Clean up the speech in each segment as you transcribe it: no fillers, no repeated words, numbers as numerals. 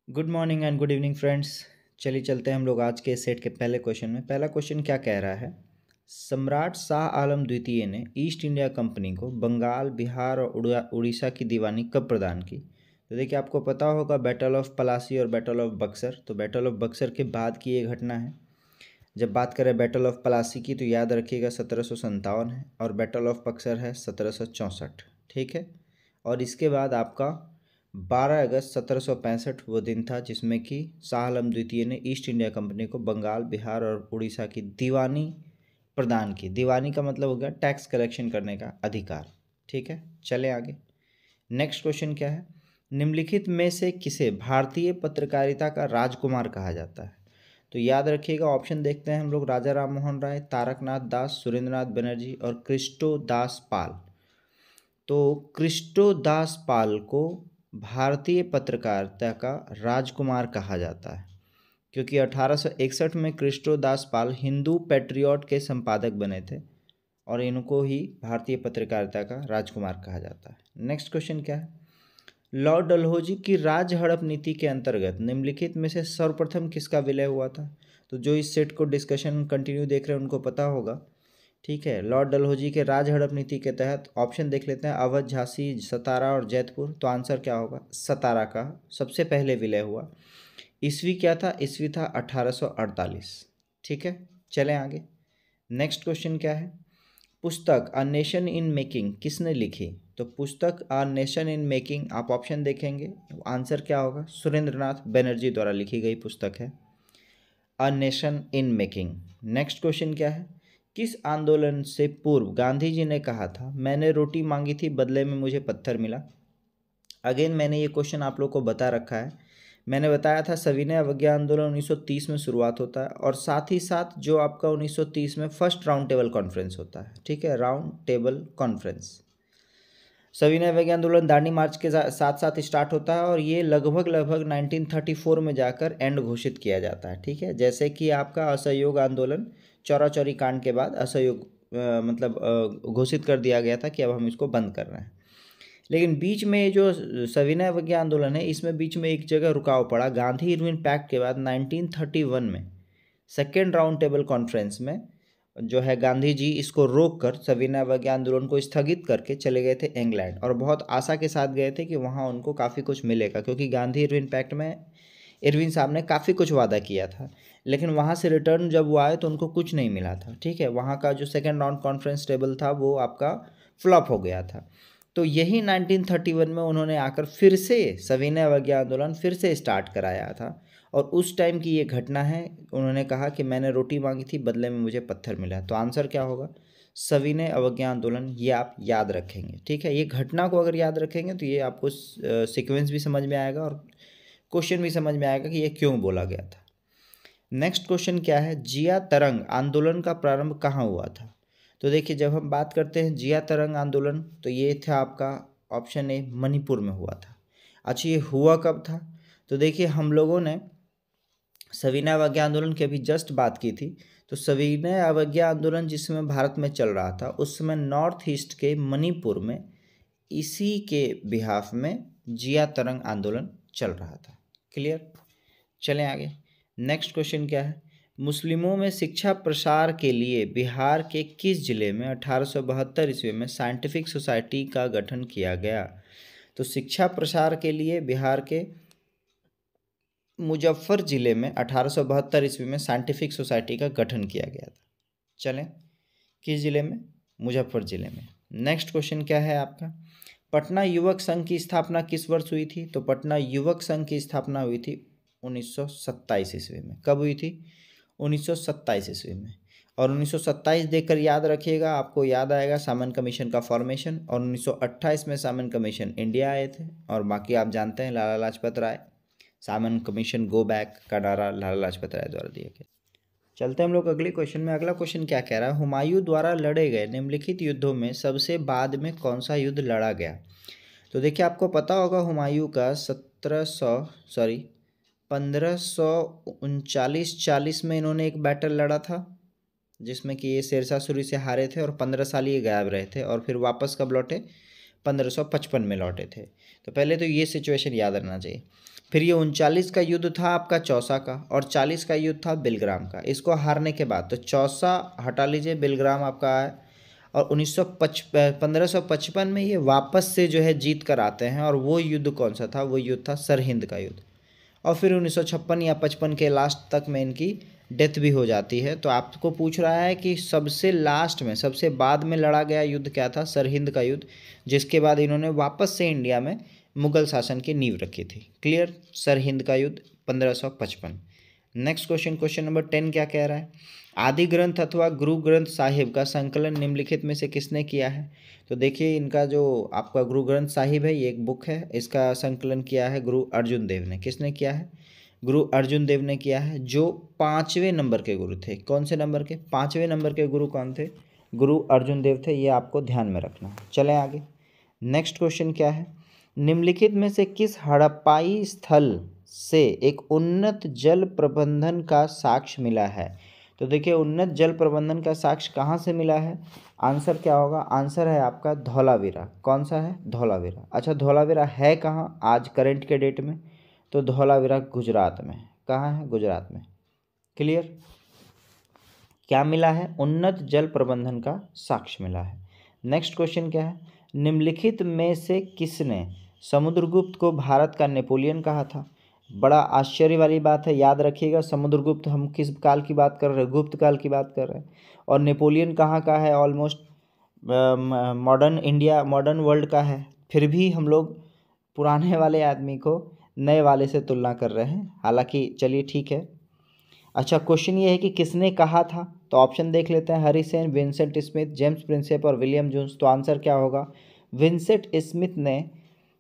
Good morning and good evening friends. चलिए चलते हैं हम लोग आज के सेट के पहले क्वेश्चन में। पहला क्वेश्चन क्या कह रहा है? सम्राट शाह आलम द्वितीय ने ईस्ट इंडिया कंपनी को बंगाल, बिहार और उड़ीसा की दीवानी कब प्रदान की? तो देखिए, आपको पता होगा बैटल ऑफ पलासी और बैटल ऑफ बक्सर। तो बैटल ऑफ बक्सर के बाद की ये घटना है। जब बात करें बैटल ऑफ पलासी की तो याद रखिएगा 1757 है, और बैटल ऑफ बक्सर है 1764। ठीक है। और इसके बाद आपका 12 अगस्त 1765 वो दिन था जिसमें कि शाह आलम द्वितीय ने ईस्ट इंडिया कंपनी को बंगाल, बिहार और उड़ीसा की दीवानी प्रदान की। दीवानी का मतलब हो गया टैक्स कलेक्शन करने का अधिकार। ठीक है, चले आगे। नेक्स्ट क्वेश्चन क्या है? निम्नलिखित में से किसे भारतीय पत्रकारिता का राजकुमार कहा जाता है? तो याद रखिएगा, ऑप्शन देखते हैं हम लोग। राजा राम मोहन राय, तारकनाथ दास, सुरेंद्रनाथ बनर्जी और क्रिस्टो दास पाल। तो क्रिस्टो दास पाल को भारतीय पत्रकारिता का राजकुमार कहा जाता है क्योंकि 1861 में क्रिस्टो दास पाल हिंदू पैट्रियट के संपादक बने थे और इनको ही भारतीय पत्रकारिता का राजकुमार कहा जाता है। नेक्स्ट क्वेश्चन क्या है? लॉर्ड डलहौजी की राज हड़प नीति के अंतर्गत निम्नलिखित में से सर्वप्रथम किसका विलय हुआ था? तो जो इस सेट को डिस्कशन कंटिन्यू देख रहे हैं उनको पता होगा। ठीक है, लॉर्ड डलहौजी के राज हड़प नीति के तहत ऑप्शन देख लेते हैं। अवध, झांसी, सतारा और जैतपुर। तो आंसर क्या होगा? सतारा का सबसे पहले विलय हुआ। ईस्वी क्या था? ईस्वी था 1848। ठीक है, चलें आगे। नेक्स्ट क्वेश्चन क्या है? पुस्तक अ नेशन इन मेकिंग किसने लिखी? तो पुस्तक अ नेशन इन मेकिंग आप ऑप्शन देखेंगे, आंसर क्या होगा? सुरेंद्रनाथ बनर्जी द्वारा लिखी गई पुस्तक है a nation in making. Next question क्या है? किस आंदोलन से पूर्व गांधी जी ने कहा था मैंने रोटी मांगी थी बदले में मुझे पत्थर मिला? अगेन मैंने ये क्वेश्चन आप लोग को बता रखा है। मैंने बताया था सविनय अवज्ञा आंदोलन 1930 में शुरुआत होता है और साथ ही साथ जो आपका 1930 में फर्स्ट राउंड टेबल कॉन्फ्रेंस होता है। ठीक है, राउंड टेबल कॉन्फ्रेंस। सविनय अवज्ञा आंदोलन दांडी मार्च के साथ साथ स्टार्ट होता है और ये लगभग 1934 में जाकर एंड घोषित किया जाता है। ठीक है, जैसे कि आपका असहयोग आंदोलन चौरा चौरी कांड के बाद असहयोग घोषित कर दिया गया था कि अब हम इसको बंद कर रहे हैं। लेकिन बीच में ये जो सविनय अवज्ञा आंदोलन है इसमें बीच में एक जगह रुकाव पड़ा। गांधी इरविन पैक्ट के बाद 1931 में सेकेंड राउंड टेबल कॉन्फ्रेंस में जो है गांधी जी इसको रोक कर सविनय अवज्ञा आंदोलन को स्थगित करके चले गए थे इंग्लैंड, और बहुत आशा के साथ गए थे कि वहाँ उनको काफ़ी कुछ मिलेगा क्योंकि गांधी इरविन पैक्ट में इरविन साहब ने काफ़ी कुछ वादा किया था। लेकिन वहाँ से रिटर्न जब वो आए तो उनको कुछ नहीं मिला था। ठीक है, वहाँ का जो सेकेंड राउंड कॉन्फ्रेंस टेबल था वो आपका फ्लॉप हो गया था। तो यही 1931 में उन्होंने आकर फिर से सविनय अवज्ञा आंदोलन फिर से स्टार्ट कराया था और उस टाइम की ये घटना है। उन्होंने कहा कि मैंने रोटी मांगी थी बदले में मुझे पत्थर मिला। तो आंसर क्या होगा? सविनय अवज्ञा आंदोलन। ये आप याद रखेंगे। ठीक है, ये घटना को अगर याद रखेंगे तो ये आपको सीक्वेंस भी समझ में आएगा और क्वेश्चन भी समझ में आएगा कि ये क्यों बोला गया था। नेक्स्ट क्वेश्चन क्या है? जिया तरंग आंदोलन का प्रारंभ कहाँ हुआ था? तो देखिए, जब हम बात करते हैं जिया तरंग आंदोलन तो ये था आपका ऑप्शन ए मणिपुर में हुआ था। अच्छा, ये हुआ कब था? तो देखिए, हम लोगों ने सविनय अवज्ञा आंदोलन की अभी जस्ट बात की थी। तो सविनय अवज्ञा आंदोलन जिस समय भारत में चल रहा था उस समय नॉर्थ ईस्ट के मणिपुर में इसी के बिहाफ में जिया तरंग आंदोलन चल रहा था। क्लियर? चलें आगे। नेक्स्ट क्वेश्चन क्या है? मुस्लिमों में शिक्षा प्रसार के लिए बिहार के किस जिले में 1872 ईस्वी में साइंटिफिक सोसाइटी का गठन किया गया? तो शिक्षा प्रसार के लिए बिहार के मुजफ्फर जिले में 1872 ईस्वी में साइंटिफिक सोसाइटी का गठन किया गया था। चलें, किस जिले में? मुजफ्फर जिले में। नेक्स्ट क्वेश्चन क्या है आपका? पटना युवक संघ की स्थापना किस वर्ष हुई थी? तो पटना युवक संघ की स्थापना हुई थी 1927 ईस्वी में। कब हुई थी? 1927 ईस्वी में। और 1927 देखकर याद रखिएगा, आपको याद आएगा सामन कमीशन का फॉर्मेशन। और 1928 में सामन कमीशन इंडिया आए थे। और बाकी आप जानते हैं लाला लाजपत राय, सामन कमीशन गो बैक का नारा लाला लाजपत राय द्वारा दिया गया। चलते हैं हम लोग अगले क्वेश्चन में। अगला क्वेश्चन क्या कह रहा है? हुमायूं द्वारा लड़े गए निम्नलिखित युद्धों में सबसे बाद में कौन सा युद्ध लड़ा गया? तो देखिए, आपको पता होगा हुमायूं का 1539-40 में इन्होंने एक बैटल लड़ा था जिसमें कि ये शेरशाह सूरी से हारे थे और 15 साल ये गायब रहे थे और फिर वापस कब लौटे? 1555 में लौटे थे। तो पहले तो ये सिचुएशन याद रखना चाहिए। फिर ये 39 का युद्ध था आपका चौसा का, और 40 का युद्ध था बिलग्राम का। इसको हारने के बाद तो चौसा हटा लीजिए, बिलग्राम आपका है, और 1555 में ये वापस से जो है जीत कर आते हैं। और वो युद्ध कौन सा था? वो युद्ध था सरहिंद का युद्ध। और फिर 1956 या 55 के लास्ट तक में इनकी डेथ भी हो जाती है। तो आपको पूछ रहा है कि सबसे लास्ट में, सबसे बाद में लड़ा गया युद्ध क्या था? सरहिंद का युद्ध, जिसके बाद इन्होंने वापस से इंडिया में मुगल शासन की नींव रखी थी। क्लियर? सरहिंद का युद्ध 1555। नेक्स्ट क्वेश्चन, क्वेश्चन नंबर 10 क्या कह रहा है? आदि ग्रंथ अथवा गुरु ग्रंथ साहिब का संकलन निम्नलिखित में से किसने किया है? तो देखिए, इनका जो आपका गुरु ग्रंथ साहिब है, ये एक बुक है, इसका संकलन किया है गुरु अर्जुन देव ने। किसने किया है? गुरु अर्जुन देव ने किया है, जो 5वें नंबर के गुरु थे। कौन से नंबर के? 5वें नंबर के गुरु कौन थे? गुरु अर्जुन देव थे। ये आपको ध्यान में रखना है। चलें आगे। नेक्स्ट क्वेश्चन क्या है? निम्नलिखित में से किस हड़प्पाई स्थल से एक उन्नत जल प्रबंधन का साक्ष्य मिला है? तो देखिए, उन्नत जल प्रबंधन का साक्ष्य कहाँ से मिला है? आंसर क्या होगा? आंसर है आपका धौलावीरा। कौन सा है? धौलावीरा। अच्छा, धौलावीरा है कहाँ आज करंट के डेट में? तो धौलावीरा गुजरात में। कहाँ है? गुजरात में। क्लियर? क्या मिला है? उन्नत जल प्रबंधन का साक्ष्य मिला है। नेक्स्ट क्वेश्चन क्या है? निम्नलिखित में से किसने समुद्रगुप्त को भारत का नेपोलियन कहा था? बड़ा आश्चर्य वाली बात है, याद रखिएगा। समुद्रगुप्त, हम किस काल की बात कर रहे हैं? गुप्त काल की बात कर रहे हैं। और नेपोलियन कहाँ का है? Almost modern India, modern world का है। फिर भी हम लोग पुराने वाले आदमी को नए वाले से तुलना कर रहे हैं। हालांकि चलिए ठीक है। अच्छा, क्वेश्चन ये है कि किसने कहा था? तो ऑप्शन देख लेते हैं। Hari Sen, Vincent Smith, James Prinsep और विलियम जोन्स। तो आंसर क्या होगा? विंसेंट स्मिथ ने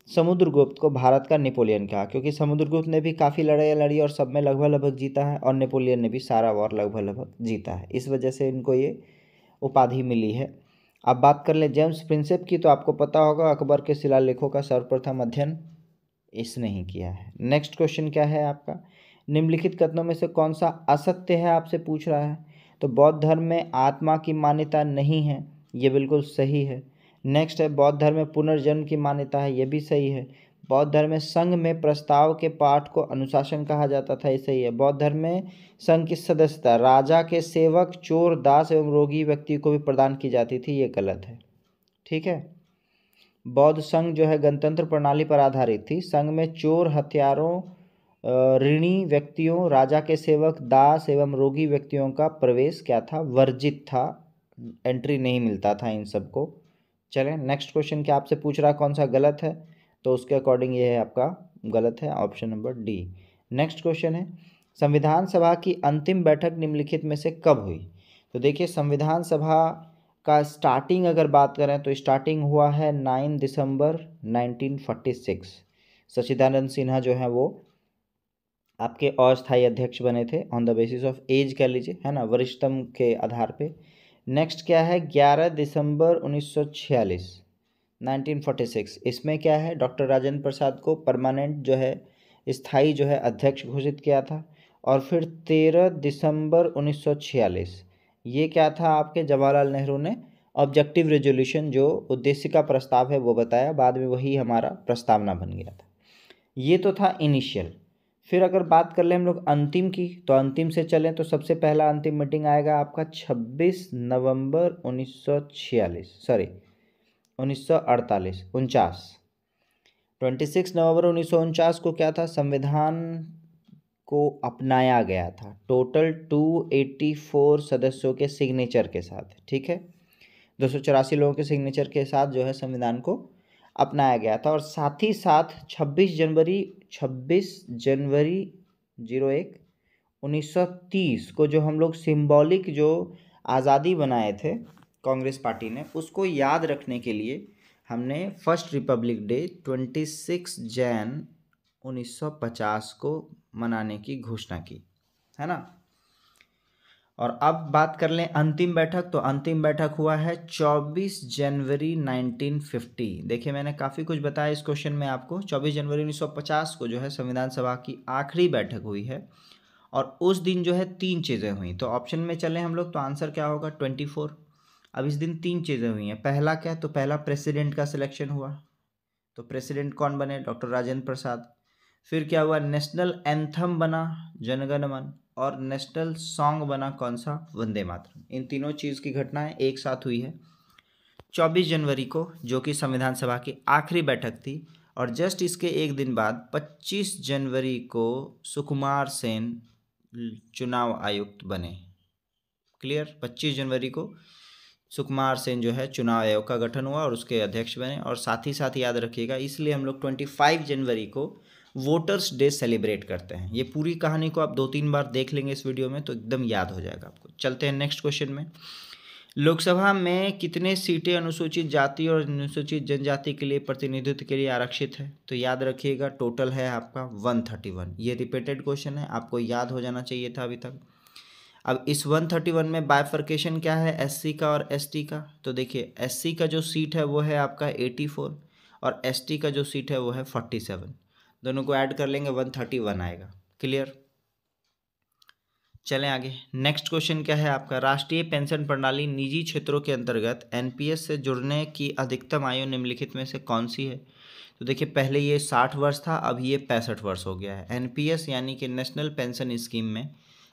समुद्रगुप्त को भारत का नेपोलियन कहा, क्योंकि समुद्रगुप्त ने भी काफ़ी लड़ाई लड़ी और सब में लगभग लगभग जीता है, और नेपोलियन ने भी सारा वॉर लगभग लगभग जीता है। इस वजह से इनको ये उपाधि मिली है। अब बात कर लें जेम्स प्रिंसेप की, तो आपको पता होगा अकबर के शिलालेखों का सर्वप्रथम अध्ययन इसने ही किया है। नेक्स्ट क्वेश्चन क्या है आपका? निम्नलिखित कथनों में से कौन सा असत्य है, आपसे पूछ रहा है। तो बौद्ध धर्म में आत्मा की मान्यता नहीं है, ये बिल्कुल सही है। नेक्स्ट है, बौद्ध धर्म में पुनर्जन्म की मान्यता है, ये भी सही है। बौद्ध धर्म में संघ में प्रस्ताव के पाठ को अनुशासन कहा जाता था, ये सही है। बौद्ध धर्म में संघ की सदस्यता राजा के सेवक, चोर, दास एवं रोगी व्यक्ति को भी प्रदान की जाती थी, ये गलत है। ठीक है। बौद्ध संघ जो है गणतंत्र प्रणाली पर आधारित थी। संघ में चोर, हत्यारों, ऋणी व्यक्तियों, राजा के सेवक, दास एवं रोगी व्यक्तियों का प्रवेश क्या था? वर्जित था, एंट्री नहीं मिलता था इन सबको। चलें, नेक्स्ट क्वेश्चन क्या आपसे पूछ रहा है? कौन सा गलत है? तो उसके अकॉर्डिंग ये है आपका गलत है, option number D. Next question है, संविधान सभा की अंतिम बैठक निम्नलिखित में से कब हुई? तो देखिए, संविधान सभा का स्टार्टिंग अगर बात करें तो स्टार्टिंग हुआ है 9 दिसंबर 1946। सच्चिदानंद सिन्हा जो है वो आपके अस्थायी अध्यक्ष बने थे, on the basis of age कह लीजिए, है ना, वरिष्ठतम के आधार पे। नेक्स्ट क्या है? 11 दिसंबर 1946, 1946। इसमें क्या है? डॉक्टर राजेंद्र प्रसाद को परमानेंट जो है, स्थायी जो है अध्यक्ष घोषित किया था। और फिर 13 दिसंबर 1946, ये क्या था? आपके जवाहरलाल नेहरू ने ऑब्जेक्टिव रेजोल्यूशन, जो उद्देश्य का प्रस्ताव है वो बताया, बाद में वही हमारा प्रस्तावना बन गया था। ये तो था इनिशियल। फिर अगर बात कर ले हम लोग अंतिम की, तो अंतिम से चलें तो सबसे पहला अंतिम मीटिंग आएगा आपका 26 नवंबर 1946, सॉरी 1948, 26 नवंबर 1949 को क्या था? संविधान को अपनाया गया था, टोटल 284 सदस्यों के सिग्नेचर के साथ। ठीक है, 284 लोगों के सिग्नेचर के साथ जो है संविधान को अपनाया गया था। और साथ ही साथ 26 जनवरी 01 1930 को जो हम लोग सिंबॉलिक जो आज़ादी बनाए थे कांग्रेस पार्टी ने, उसको याद रखने के लिए हमने फर्स्ट रिपब्लिक डे 26 जैन 1950 को मनाने की घोषणा की, है ना। और अब बात कर लें अंतिम बैठक, तो अंतिम बैठक हुआ है 24 जनवरी 1950। देखिए, मैंने काफ़ी कुछ बताया इस क्वेश्चन में आपको। 24 जनवरी 1950 को जो है संविधान सभा की आखिरी बैठक हुई है, और उस दिन जो है 3 चीज़ें हुई। तो ऑप्शन में चलें हम लोग, तो आंसर क्या होगा? 24। अब इस दिन 3 चीज़ें हुई हैं। पहला क्या, तो पहला प्रेसिडेंट का सिलेक्शन हुआ, तो प्रेसिडेंट कौन बने, डॉक्टर राजेंद्र प्रसाद। फिर क्या हुआ, नेशनल एंथम बना जनगण मन, और नेशनल सॉन्ग बना कौन सा, वंदे मातरम। इन तीनों चीज़ की घटनाएं एक साथ हुई है 24 जनवरी को, जो कि संविधान सभा की आखिरी बैठक थी। और जस्ट इसके एक दिन बाद 25 जनवरी को सुकुमार सेन चुनाव आयुक्त बने। क्लियर, 25 जनवरी को सुकुमार सेन जो है चुनाव आयोग का गठन हुआ और उसके अध्यक्ष बने। और साथ ही साथ याद रखिएगा, इसलिए हम लोग 25 जनवरी को वोटर्स डे सेलिब्रेट करते हैं। ये पूरी कहानी को आप 2-3 बार देख लेंगे इस वीडियो में तो एकदम याद हो जाएगा आपको। चलते हैं नेक्स्ट क्वेश्चन में। लोकसभा में कितने सीटें अनुसूचित जाति और अनुसूचित जनजाति के लिए प्रतिनिधित्व के लिए आरक्षित है, तो याद रखिएगा टोटल है आपका 131। ये रिपीटेड क्वेश्चन है, आपको याद हो जाना चाहिए था अभी तक। अब इस 131 में बाइफर्केशन क्या है, एससी का और एसटी का। तो देखिए एससी का जो सीट है वो है आपका 84 और एसटी का जो सीट है वो है 47। दोनों को ऐड कर लेंगे 131 आएगा। क्लियर, चलें आगे। नेक्स्ट क्वेश्चन क्या है आपका, राष्ट्रीय पेंशन प्रणाली निजी क्षेत्रों के अंतर्गत एनपीएस से जुड़ने की अधिकतम आयु निम्नलिखित में से कौन सी है। तो देखिए पहले ये 60 वर्ष था, अब ये 65 वर्ष हो गया है। एनपीएस यानी कि नेशनल पेंशन स्कीम में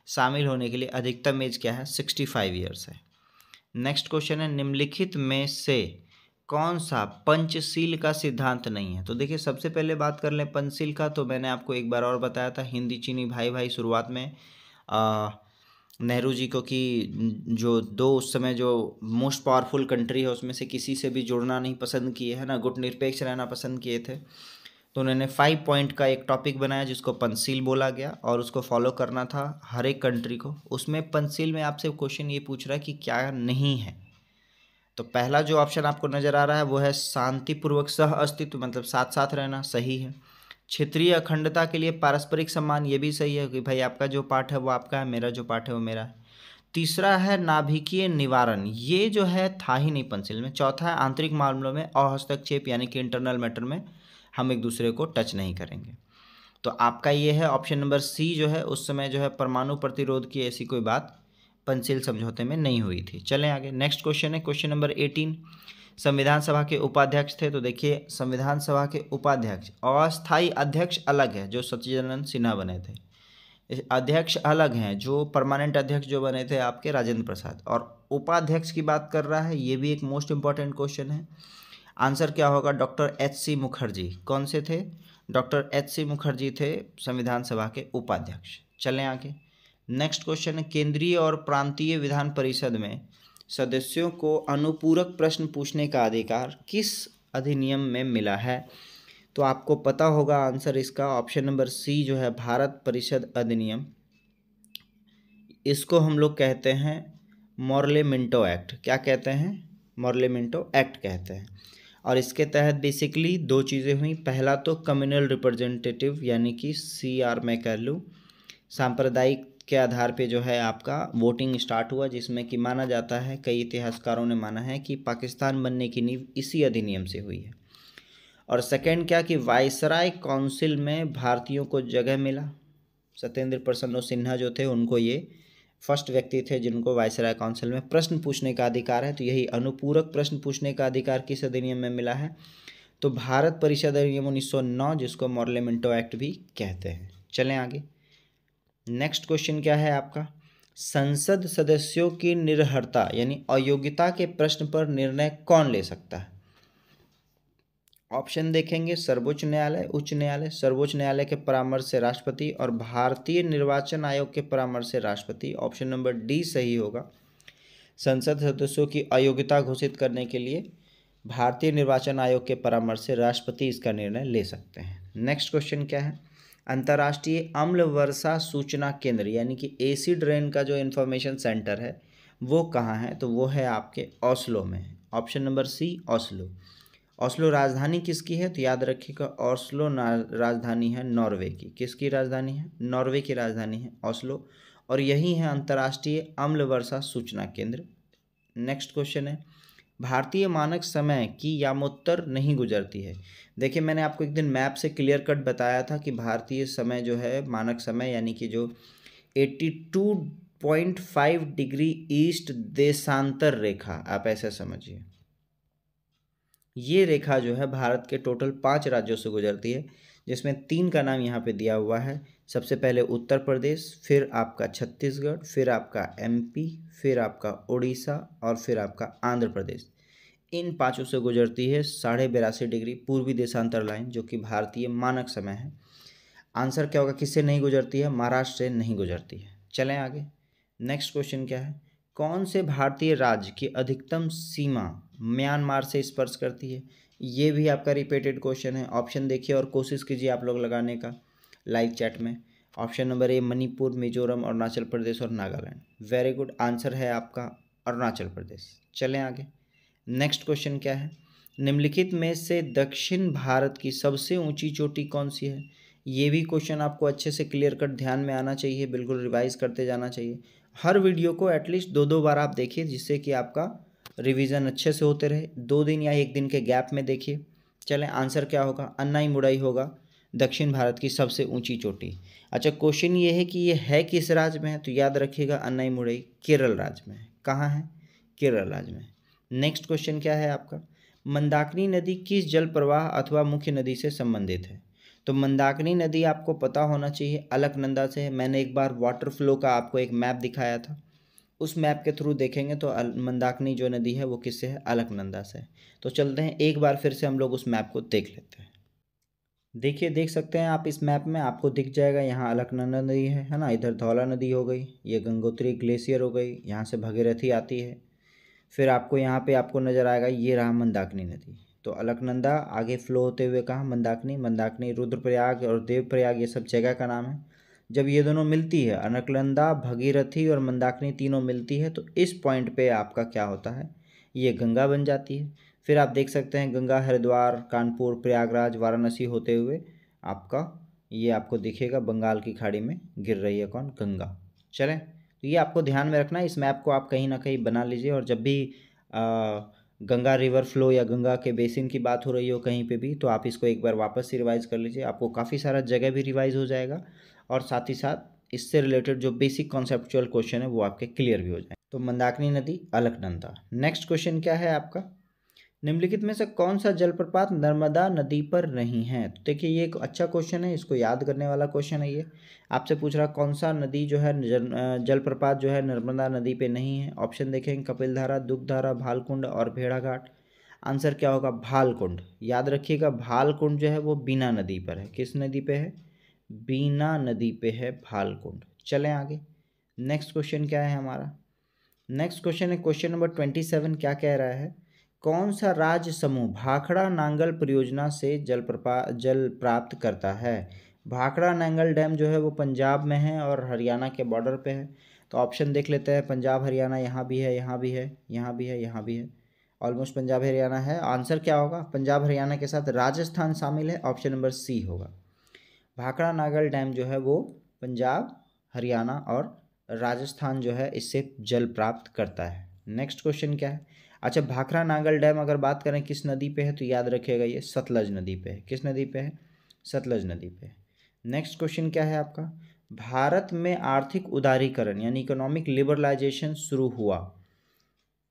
शामिल होने के लिए अधिकतम एज क्या है, 65 ईयर्स है। नेक्स्ट क्वेश्चन है, निम्नलिखित में से कौन सा पंचशील का सिद्धांत नहीं है। तो देखिए सबसे पहले बात कर लें पंचशील का, तो मैंने आपको एक बार और बताया था, हिंदी चीनी भाई भाई शुरुआत में नेहरू जी को कि जो दो उस समय जो मोस्ट पावरफुल कंट्री है उसमें से किसी से भी जुड़ना नहीं पसंद किए है ना, गुटनिरपेक्ष रहना पसंद किए थे। तो उन्होंने 5 पॉइंट का एक टॉपिक बनाया जिसको पंचशील बोला गया और उसको फॉलो करना था हर एक कंट्री को। उसमें पंचशील में आपसे क्वेश्चन ये पूछ रहा है कि क्या नहीं है। तो पहला जो ऑप्शन आपको नज़र आ रहा है वो है शांतिपूर्वक सह अस्तित्व, मतलब साथ साथ रहना, सही है। क्षेत्रीय अखंडता के लिए पारस्परिक सम्मान, ये भी सही है कि भाई आपका जो पार्ट है वो आपका है, मेरा जो पार्ट है वो मेरा है। तीसरा है नाभिकीय निवारण, ये जो है था ही नहीं पंचशील में। चौथा है आंतरिक मामलों में अहस्तक्षेप, यानी कि इंटरनल मैटर में हम एक दूसरे को टच नहीं करेंगे। तो आपका ये है ऑप्शन नंबर सी जो है, उस समय जो है परमाणु प्रतिरोध की ऐसी कोई बात पंचशील समझौते में नहीं हुई थी। चलें आगे। नेक्स्ट क्वेश्चन है क्वेश्चन नंबर 18, संविधान सभा के उपाध्यक्ष थे। तो देखिए संविधान सभा के उपाध्यक्ष, अस्थायी अध्यक्ष अलग है जो सत्येंद्र सिन्हा बने थे, अध्यक्ष अलग हैं जो परमानेंट अध्यक्ष जो बने थे आपके राजेंद्र प्रसाद, और उपाध्यक्ष की बात कर रहा है, ये भी एक मोस्ट इंपॉर्टेंट क्वेश्चन है। आंसर क्या होगा, डॉक्टर एच.सी. मुखर्जी। कौन से थे, डॉक्टर एच.सी. मुखर्जी थे संविधान सभा के उपाध्यक्ष। चलें आगे। नेक्स्ट क्वेश्चन है, केंद्रीय और प्रांतीय विधान परिषद में सदस्यों को अनुपूरक प्रश्न पूछने का अधिकार किस अधिनियम में मिला है। तो आपको पता होगा आंसर इसका, ऑप्शन नंबर सी जो है भारत परिषद अधिनियम, इसको हम लोग कहते हैं मॉर्ले मिंटो एक्ट। क्या कहते हैं, मॉर्ले मिंटो एक्ट कहते हैं। और इसके तहत बेसिकली 2 चीज़ें हुई। पहला तो कम्युनल रिप्रेजेंटेटिव यानी कि CR मैं कह लूँ, सांप्रदायिक के आधार पे जो है आपका वोटिंग स्टार्ट हुआ, जिसमें कि माना जाता है, कई इतिहासकारों ने माना है कि पाकिस्तान बनने की नींव इसी अधिनियम से हुई है। और सेकंड क्या कि वायसराय काउंसिल में भारतीयों को जगह मिला। सत्येंद्र प्रसन्न सिन्हा जो थे उनको ये फर्स्ट व्यक्ति थे जिनको वायसराय काउंसिल में प्रश्न पूछने का अधिकार है। तो यही अनुपूरक प्रश्न पूछने का अधिकार किस अधिनियम में मिला है, तो भारत परिषद अधिनियम 1909, जिसको मॉर्ले मिंटो एक्ट भी कहते हैं। चलें आगे। नेक्स्ट क्वेश्चन क्या है आपका, संसद सदस्यों की निर्हरता यानी अयोग्यता के प्रश्न पर निर्णय कौन ले सकता है। ऑप्शन देखेंगे, सर्वोच्च न्यायालय, उच्च न्यायालय, सर्वोच्च न्यायालय के परामर्श से राष्ट्रपति और भारतीय निर्वाचन आयोग के परामर्श से राष्ट्रपति। ऑप्शन नंबर डी सही होगा। संसद सदस्यों की अयोग्यता घोषित करने के लिए भारतीय निर्वाचन आयोग के परामर्श से राष्ट्रपति इसका निर्णय ले सकते हैं। नेक्स्ट क्वेश्चन क्या है, अंतर्राष्ट्रीय अम्ल वर्षा सूचना केंद्र यानी कि एसिड रेन का जो इन्फॉर्मेशन सेंटर है वो कहाँ है, तो वो है आपके ओस्लो में। Option number C Oslo. Oslo राजधानी किसकी है, तो याद रखिएगा ओस्लो राजधानी है नॉर्वे की। किसकी राजधानी है, नॉर्वे की राजधानी है ओस्लो, और यही है अंतर्राष्ट्रीय अम्ल वर्षा सूचना केंद्र। नेक्स्ट क्वेश्चन है, भारतीय मानक समय की यामोत्तर नहीं गुजरती है। देखिए मैंने आपको एक दिन मैप से क्लियर कट बताया था कि भारतीय समय जो है मानक समय यानी कि जो 0.5 डिग्री ईस्ट देशांतर रेखा, आप ऐसे समझिए। ये रेखा जो है भारत के टोटल 5 राज्यों से गुजरती है, जिसमें 3 का नाम यहाँ पे दिया हुआ है। सबसे पहले उत्तर प्रदेश, फिर आपका छत्तीसगढ़, फिर आपका एमपी, फिर आपका उड़ीसा और फिर आपका आंध्र प्रदेश। इन 5 से गुजरती है 82.5 डिग्री पूर्वी देशांतर लाइन, जो कि भारतीय मानक समय है। आंसर क्या होगा, किससे नहीं गुजरती है? महाराष्ट्र से नहीं गुजरती है। चलें आगे। नेक्स्ट क्वेश्चन क्या है, कौन से भारतीय राज्य की अधिकतम सीमा म्यांमार से स्पर्श करती है? ये भी आपका रिपीटेड क्वेश्चन है। ऑप्शन देखिए और कोशिश कीजिए आप लोग लगाने का लाइव चैट में। Option number A Manipur, Mizoram, Arunachal Pradesh और नागालैंड। वेरी गुड, आंसर है आपका अरुणाचल प्रदेश। चलें आगे। नेक्स्ट क्वेश्चन क्या है, निम्नलिखित में से दक्षिण भारत की सबसे ऊंची चोटी कौन सी है? ये भी क्वेश्चन आपको अच्छे से क्लियर कट ध्यान में आना चाहिए, बिल्कुल रिवाइज करते जाना चाहिए। हर वीडियो को एटलीस्ट 2-2 बार आप देखिए, जिससे कि आपका रिवीजन अच्छे से होते रहे। 2 दिन या 1 दिन के गैप में देखिए। चलें, आंसर क्या होगा? अन्नाईमुड़ाई होगा दक्षिण भारत की सबसे ऊंची चोटी। अच्छा, क्वेश्चन ये है कि ये है किस राज्य में है, तो याद रखिएगा अन्नाईमुड़ाई केरल राज्य में है। कहाँ है? केरल राज्य में। नेक्स्ट क्वेश्चन क्या है आपका, मंदाकिनी नदी किस जल प्रवाह अथवा मुख्य नदी से संबंधित है? तो मंदाकिनी नदी आपको पता होना चाहिए अलकनंदा से है। मैंने एक बार वाटर फ्लो का आपको एक मैप दिखाया था, उस मैप के थ्रू देखेंगे तो मंदाकिनी जो नदी है वो किससे है? अलकनंदा से। तो चलते हैं एक बार फिर से हम लोग उस मैप को देख लेते हैं। देखिए, देख सकते हैं आप इस मैप में, आपको दिख जाएगा यहाँ अलकनंदा नदी है ना, इधर धौला नदी हो गई, ये गंगोत्री ग्लेशियर हो गई, यहाँ से भगीरथी आती है। फिर आपको यहाँ पे आपको नज़र आएगा ये रहा मंदाकिनी नदी। तो अलकनंदा आगे फ्लो होते हुए कहाँ? मंदाकिनी। मंदाकिनी रुद्रप्रयाग और देवप्रयाग ये सब जगह का नाम है। जब ये दोनों मिलती है, अलकनंदा, भगीरथी और मंदाकिनी तीनों मिलती है, तो इस पॉइंट पे आपका क्या होता है? ये गंगा बन जाती है। फिर आप देख सकते हैं गंगा हरिद्वार, कानपुर, प्रयागराज, वाराणसी होते हुए आपका ये आपको दिखेगा बंगाल की खाड़ी में गिर रही है। कौन? गंगा। चलें, तो ये आपको ध्यान में रखना है। इस मैप को आप कहीं ना कहीं बना लीजिए, और जब भी गंगा रिवर फ्लो या गंगा के बेसिन की बात हो रही हो कहीं पे भी, तो आप इसको एक बार वापस से रिवाइज कर लीजिए। आपको काफ़ी सारा जगह भी रिवाइज हो जाएगा, और साथ ही साथ इससे रिलेटेड जो बेसिक कॉन्सेप्चुअल क्वेश्चन है वो आपके क्लियर भी हो जाए। तो मंदाकिनी नदी, अलकनंदा। नेक्स्ट क्वेश्चन क्या है आपका, निम्नलिखित में से कौन सा जलप्रपात नर्मदा नदी पर नहीं है? तो देखिए, ये एक अच्छा क्वेश्चन है, इसको याद करने वाला क्वेश्चन है। ये आपसे पूछ रहा कौन सा नदी जो है जलप्रपात जो है नर्मदा नदी पे नहीं है। ऑप्शन देखेंगे, कपिलधारा, दुग्धधारा, भालकुंड और भेड़ाघाट। आंसर क्या होगा? भालकुंड। याद रखिएगा, भालकुंड जो है वो बीना नदी पर है। किस नदी पे है? बीना नदी पे है भालकुंड। चलें आगे। नेक्स्ट क्वेश्चन क्या है हमारा? नेक्स्ट क्वेश्चन है क्वेश्चन नंबर 27। क्या कह रहा है, कौन सा राज्य समूह भाखड़ा नांगल परियोजना से जल प्राप्त करता है? भाखड़ा नांगल डैम जो है वो पंजाब में है और हरियाणा के बॉर्डर पे है। तो ऑप्शन देख लेते हैं, पंजाब हरियाणा, यहाँ भी है, यहाँ भी है, यहाँ भी है, यहाँ भी है। ऑलमोस्ट पंजाब हरियाणा है। आंसर क्या होगा? पंजाब हरियाणा के साथ राजस्थान शामिल है। ऑप्शन नंबर सी होगा। भाखड़ा नांगल डैम जो है वो पंजाब, हरियाणा और राजस्थान जो है इससे जल प्राप्त करता है। नेक्स्ट क्वेश्चन क्या है? अच्छा, भाखड़ा नांगल डैम अगर बात करें किस नदी पे है, तो याद रखिएगा ये सतलज नदी पे है। किस नदी पे है? सतलज नदी पे। नेक्स्ट क्वेश्चन क्या है आपका, भारत में आर्थिक उदारीकरण यानी इकोनॉमिक लिबरलाइजेशन शुरू हुआ।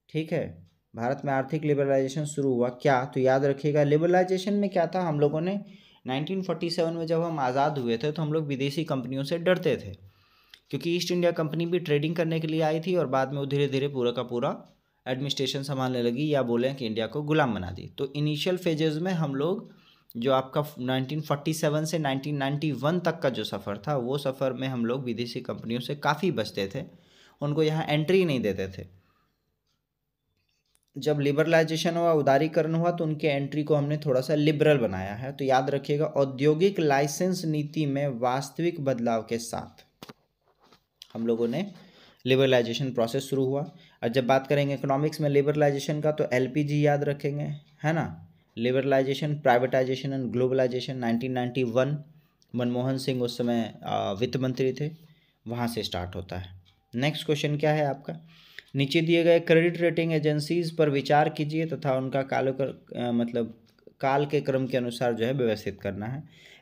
ठीक है, भारत में आर्थिक लिबरलाइजेशन शुरू हुआ क्या? तो याद रखिएगा, लिबरलाइजेशन में क्या था, हम लोगों ने 1947 में जब हम आज़ाद हुए थे तो हम लोग विदेशी कंपनियों से डरते थे, क्योंकि ईस्ट इंडिया कंपनी भी ट्रेडिंग करने के लिए आई थी, और बाद में वो धीरे धीरे पूरा का पूरा एडमिनिस्ट्रेशन संभालने लगी, या बोलें कि इंडिया को गुलाम बना दी। तो इनिशियल फेजेस में हम लोग जो आपका 1947 से 1991 तक का जो सफ़र था, वो सफ़र में हम लोग विदेशी कंपनियों से काफ़ी बचते थे, उनको यहाँ एंट्री नहीं देते थे। जब लिबरलाइजेशन हुआ, उदारीकरण हुआ, तो उनके एंट्री को हमने थोड़ा सा लिबरल बनाया है। तो याद रखिएगा, औद्योगिक लाइसेंस नीति में वास्तविक बदलाव के साथ हम लोगों ने लिबरलाइजेशन प्रोसेस शुरू हुआ। और जब बात करेंगे इकोनॉमिक्स में लिबरलाइजेशन का, तो एलपीजी याद रखेंगे, है ना। Liberalisation, privatisation and globalisation 1991, Manmohan Singh उस समय वित्त मंत्री थे, वहाँ से स्टार्ट होता है। नेक्स्ट क्वेश्चन क्या है आपका, नीचे दिए गए क्रेडिट रेटिंग एजेंसीज पर विचार कीजिए तथा उनका काल के क्रम के अनुसार जो है व्यवस्थित करना है।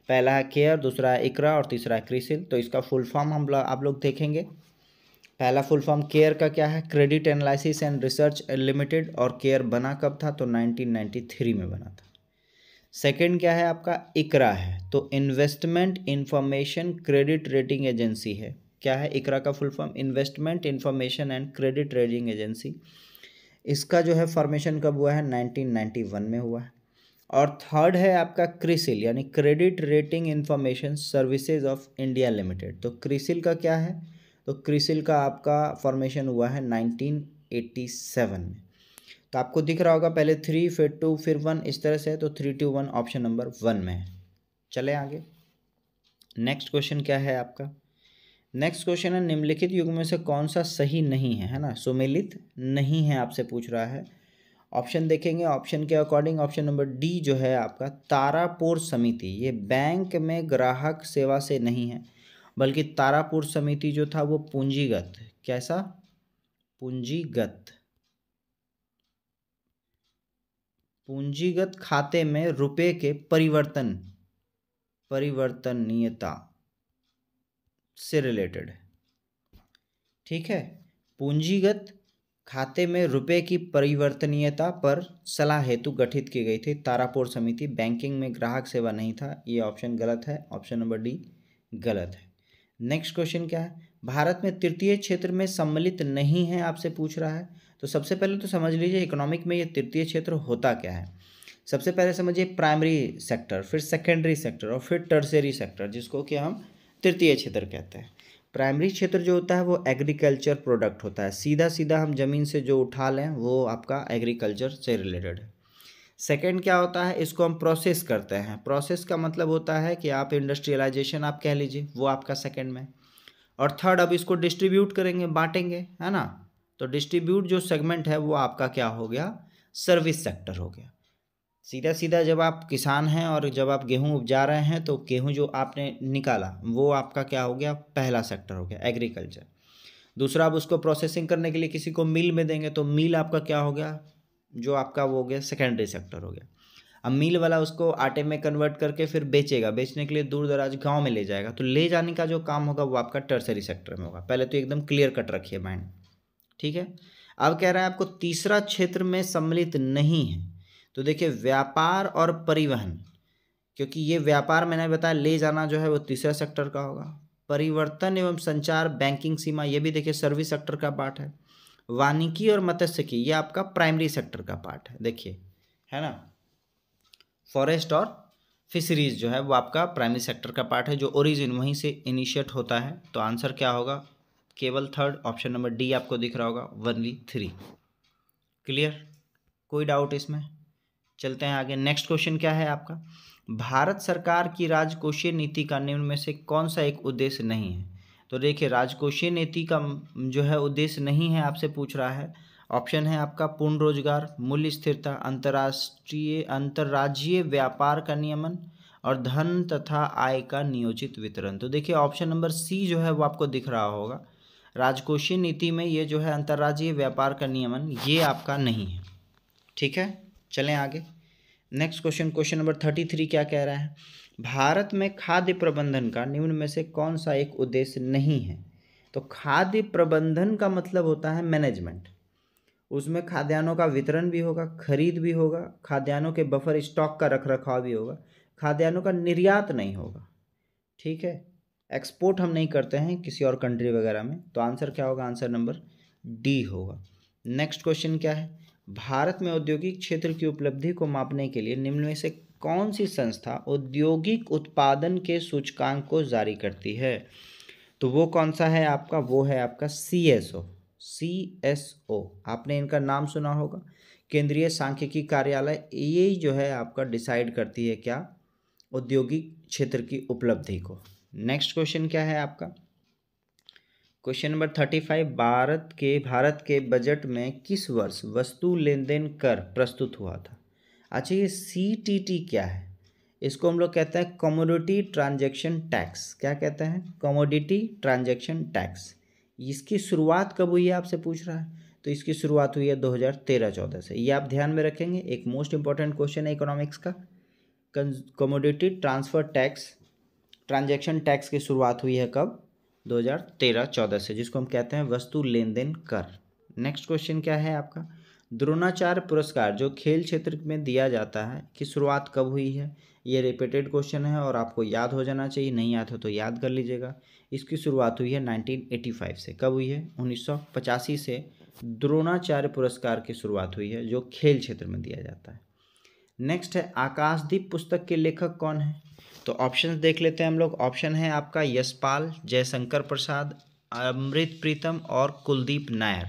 पहला है केयर, दूसरा है इकरा और तीसरा है क्रिसिल। तो इसका फुल फॉर्म आप लोग देखेंगे। पहला फुल फॉर्म केयर का क्या है, credit analysis and research limited, और केयर बना कब था, तो 1993 में बना था। सेकंड क्या है आपका, इकरा है, तो investment information credit rating agency है। क्या है इकरा का full form, investment information and credit rating agency. इसका जो है फॉर्मेशन कब हुआ है, 1991 में हुआ है। और थर्ड है आपका क्रिसिल, यानी credit rating information services of India limited. तो क्रिसिल का क्या है, तो क्रिसिल का आपका फॉर्मेशन हुआ है 1987 में। तो आपको दिख रहा होगा पहले 3 फिर 2 फिर 1, इस तरह से, तो 3 2 1 ऑप्शन नंबर 1 में है। चले आगे, नेक्स्ट क्वेश्चन क्या है आपका, नेक्स्ट क्वेश्चन है निम्नलिखित युग में से कौन सा सही नहीं है ना, सुमेलित नहीं है आपसे पूछ रहा है। ऑप्शन देखेंगे, ऑप्शन के अकॉर्डिंग ऑप्शन नंबर डी जो है आपका तारापुर समिति, ये बैंक में ग्राहक सेवा से नहीं है, बल्कि तारापुर समिति जो था वो पूंजीगत, कैसा, पूंजीगत खाते में रुपए के परिवर्तनीयता से रिलेटेड है। ठीक है, पूंजीगत खाते में रुपए की परिवर्तनीयता पर सलाह हेतु गठित की गई थी तारापुर समिति, बैंकिंग में ग्राहक सेवा नहीं था। ये ऑप्शन गलत है, ऑप्शन नंबर डी गलत है। नेक्स्ट क्वेश्चन क्या है, भारत में तृतीय क्षेत्र में सम्मिलित नहीं है आपसे पूछ रहा है। तो सबसे पहले तो समझ लीजिए इकोनॉमिक में ये तृतीय क्षेत्र होता क्या है। सबसे पहले समझिए प्राइमरी सेक्टर, फिर सेकेंडरी सेक्टर और फिर टर्शियरी सेक्टर, जिसको कि हम तृतीय क्षेत्र कहते हैं। प्राइमरी क्षेत्र जो होता है वो एग्रीकल्चर प्रोडक्ट होता है, सीधा सीधा हम ज़मीन से जो उठा लें वो आपका एग्रीकल्चर से रिलेटेड है। सेकंड क्या होता है, इसको हम प्रोसेस करते हैं, प्रोसेस का मतलब होता है कि आप इंडस्ट्रियलाइजेशन आप कह लीजिए, वो आपका सेकंड में। और थर्ड अब इसको डिस्ट्रीब्यूट करेंगे, बांटेंगे, है ना, तो डिस्ट्रीब्यूट जो सेगमेंट है वो आपका क्या हो गया, सर्विस सेक्टर हो गया। सीधा सीधा जब आप किसान हैं और जब आप गेहूं उपजा रहे हैं तो गेहूं जो आपने निकाला वो आपका क्या हो गया, पहला सेक्टर हो गया एग्रीकल्चर। दूसरा आप उसको प्रोसेसिंग करने के लिए किसी को मिल में देंगे तो मिल आपका क्या हो गया, जो आपका वो हो गया सेकेंडरी सेक्टर हो गया। अब मिल वाला उसको आटे में कन्वर्ट करके फिर बेचेगा, बेचने के लिए दूर दराज गाँव में ले जाएगा, तो ले जाने का जो काम होगा वो आपका टर्सरी सेक्टर में होगा। पहले तो एकदम क्लियर कट रखिए माइंड, ठीक है। अब कह रहा है आपको तीसरा क्षेत्र में सम्मिलित नहीं है, तो देखिए व्यापार और परिवहन, क्योंकि ये व्यापार मैंने बताया ले जाना जो है वो तीसरा सेक्टर का होगा। परिवर्तन एवं संचार, बैंकिंग सीमा, ये भी देखिए सर्विस सेक्टर का पार्ट है। वानिकी और मत्स्यिकी ये आपका प्राइमरी सेक्टर का पार्ट है, देखिए, है ना। फॉरेस्ट और फिशरीज जो है वो आपका प्राइमरी सेक्टर का पार्ट है, जो ओरिजिन वहीं से इनिशिएट होता है। तो आंसर क्या होगा, केवल थर्ड, ऑप्शन नंबर डी आपको दिख रहा होगा, 1v3। क्लियर, कोई डाउट इसमें। चलते हैं आगे, नेक्स्ट क्वेश्चन क्या है आपका, भारत सरकार की राजकोषीय नीति का निम्न में से कौन सा एक उद्देश्य नहीं है। तो देखिए राजकोषीय नीति का जो है उद्देश्य नहीं है आपसे पूछ रहा है। ऑप्शन है आपका पूर्ण रोजगार, मूल्य स्थिरता, अंतर्राज्यीय व्यापार का नियमन और धन तथा आय का नियोजित वितरण। तो देखिए ऑप्शन नंबर सी जो है वो आपको दिख रहा होगा, राजकोषीय नीति में ये जो है अंतर्राज्यीय व्यापार का नियमन ये आपका नहीं है। ठीक है, चलें आगे, नेक्स्ट क्वेश्चन, क्वेश्चन नंबर 33 क्या कह रहा है, भारत में खाद्य प्रबंधन का निम्न में से कौन सा एक उद्देश्य नहीं है। तो खाद्य प्रबंधन का मतलब होता है मैनेजमेंट, उसमें खाद्यान्नों का वितरण भी होगा, खरीद भी होगा, खाद्यान्नों के बफर स्टॉक का रख रखाव भी होगा, खाद्यान्नों का निर्यात नहीं होगा। ठीक है, एक्सपोर्ट हम नहीं करते हैं किसी और कंट्री वगैरह में। तो आंसर क्या होगा, आंसर नंबर डी होगा। नेक्स्ट क्वेश्चन क्या है, भारत में औद्योगिक क्षेत्र की उपलब्धि को मापने के लिए निम्न में से कौन सी संस्था औद्योगिक उत्पादन के सूचकांक को जारी करती है। तो वो कौन सा है आपका, वो है आपका CSO। आपने इनका नाम सुना होगा, केंद्रीय सांख्यिकी कार्यालय, ये जो है आपका डिसाइड करती है क्या, औद्योगिक क्षेत्र की उपलब्धि को। नेक्स्ट क्वेश्चन क्या है आपका, क्वेश्चन नंबर 35, भारत के बजट में किस वर्ष वस्तु लेन देन कर प्रस्तुत हुआ था। अच्छा ये CTT क्या है, इसको हम लोग कहते हैं कमोडिटी ट्रांजैक्शन टैक्स। क्या कहते हैं, कमोडिटी ट्रांजैक्शन टैक्स। इसकी शुरुआत कब हुई है आपसे पूछ रहा है। तो इसकी शुरुआत हुई है 2013-14 से, ये आप ध्यान में रखेंगे, एक मोस्ट इंपॉर्टेंट क्वेश्चन है इकोनॉमिक्स का। Commodity transfer tax, transaction tax की शुरुआत हुई है कब, 2013-14 से, जिसको हम कहते हैं वस्तु लेन देन कर। नेक्स्ट क्वेश्चन क्या है आपका, द्रोणाचार्य पुरस्कार जो खेल क्षेत्र में दिया जाता है की शुरुआत कब हुई है। ये रिपीटेड क्वेश्चन है और आपको याद हो जाना चाहिए, नहीं याद हो तो याद कर लीजिएगा। इसकी शुरुआत हुई है 1985 से। कब हुई है, 1985 से द्रोणाचार्य पुरस्कार की शुरुआत हुई है जो खेल क्षेत्र में दिया जाता है। नेक्स्ट है आकाशदीप पुस्तक के लेखक कौन है। तो ऑप्शंस देख लेते हैं हम लोग। ऑप्शन है आपका यशपाल, जयशंकर प्रसाद, अमृत प्रीतम और कुलदीप नायर।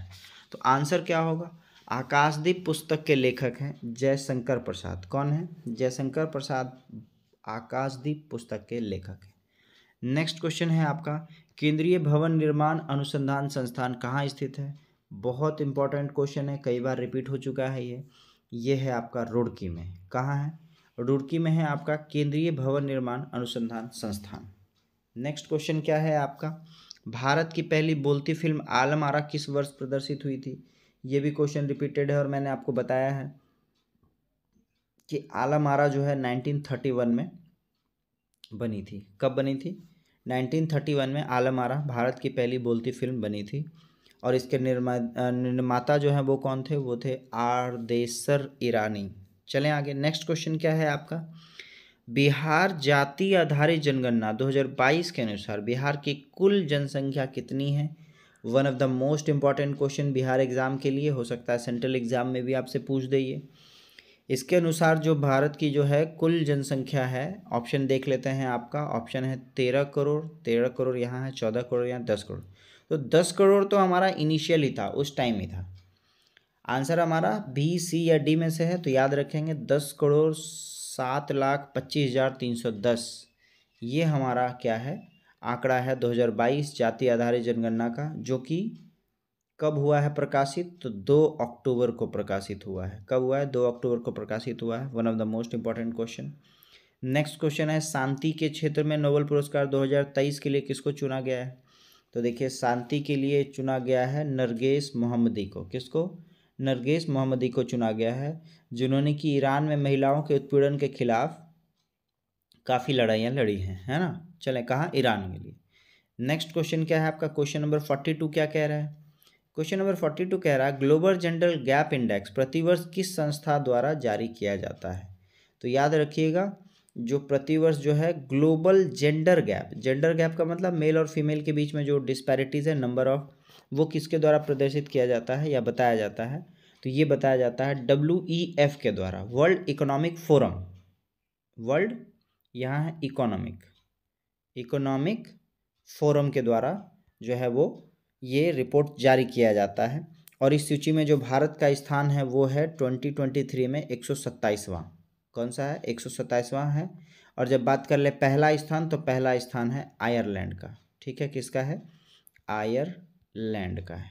तो आंसर क्या होगा, आकाशदीप पुस्तक के लेखक हैं जयशंकर प्रसाद। कौन है, जयशंकर प्रसाद आकाशदीप पुस्तक के लेखक हैं। नेक्स्ट क्वेश्चन है आपका, केंद्रीय भवन निर्माण अनुसंधान संस्थान कहाँ स्थित है। बहुत इंपॉर्टेंट क्वेश्चन है, कई बार रिपीट हो चुका है ये है आपका रुड़की में। कहाँ है, रुड़की में है आपका केंद्रीय भवन निर्माण अनुसंधान संस्थान। नेक्स्ट क्वेश्चन क्या है आपका, भारत की पहली बोलती फिल्म आलम आरा किस वर्ष प्रदर्शित हुई थी। ये भी क्वेश्चन रिपीटेड है और मैंने आपको बताया है कि आलम आरा जो है 1931 में बनी थी। कब बनी थी, 1931 में आलम आरा भारत की पहली बोलती फिल्म बनी थी। और इसके निर्माता जो हैं वो कौन थे, वो थे आरदेसर ईरानी। चलें आगे। नेक्स्ट क्वेश्चन क्या है आपका, बिहार जाति आधारित जनगणना 2022 के अनुसार बिहार की कुल जनसंख्या कितनी है। One of the most important question Bihar exam के लिए, हो सकता है सेंट्रल एग्जाम में भी आपसे पूछ दे ये। इसके अनुसार जो भारत की जो है कुल जनसंख्या है, ऑप्शन देख लेते हैं आपका। ऑप्शन है 13 करोड़, 13 करोड़ यहाँ है, 14 करोड़ यहाँ, 10 करोड़। तो 10 करोड़ तो हमारा इनिशियल ही था, उस टाइम ही था। आंसर हमारा बी, सी या डी में से है, तो याद रखेंगे 10,07,25,310 ये हमारा क्या है, आंकड़ा है 2022 जाति आधारित जनगणना का, जो कि कब हुआ है प्रकाशित, तो 2 अक्टूबर को प्रकाशित हुआ है। कब हुआ है, 2 अक्टूबर को प्रकाशित हुआ है। One of the most important question. Next question है, शांति के क्षेत्र में नोबेल पुरस्कार 2023 के लिए किसको चुना गया है। तो देखिए, शांति के लिए चुना गया है नरगेस मोहम्मदी को। किसको, नरगेस मोहम्मदी को चुना गया है, जिन्होंने कि ईरान में महिलाओं के उत्पीड़न के खिलाफ काफ़ी लड़ाइयाँ लड़ी हैं, है ना। चलें, कहाँ, ईरान के लिए। नेक्स्ट क्वेश्चन क्या है आपका, क्वेश्चन नंबर 42 क्या कह रहा है। क्वेश्चन नंबर 42 कह रहा है, ग्लोबल जेंडर गैप इंडेक्स प्रतिवर्ष किस संस्था द्वारा जारी किया जाता है। तो याद रखिएगा, जो प्रतिवर्ष जो है ग्लोबल जेंडर गैप का मतलब मेल और फीमेल के बीच में जो डिस्पैरिटीज़ है, नंबर ऑफ, वो किसके द्वारा प्रदर्शित किया जाता है या बताया जाता है। तो ये बताया जाता है WEF के द्वारा, वर्ल्ड इकोनॉमिक फोरम। वर्ल्ड, यहाँ है इकोनॉमिक फोरम के द्वारा जो है वो ये रिपोर्ट जारी किया जाता है। और इस सूची में जो भारत का स्थान है वो है 2023 में 127वां। कौन सा है, 127वां है। और जब बात कर ले पहला स्थान, तो पहला स्थान है आयरलैंड का। ठीक है, किसका है, आयरलैंड का है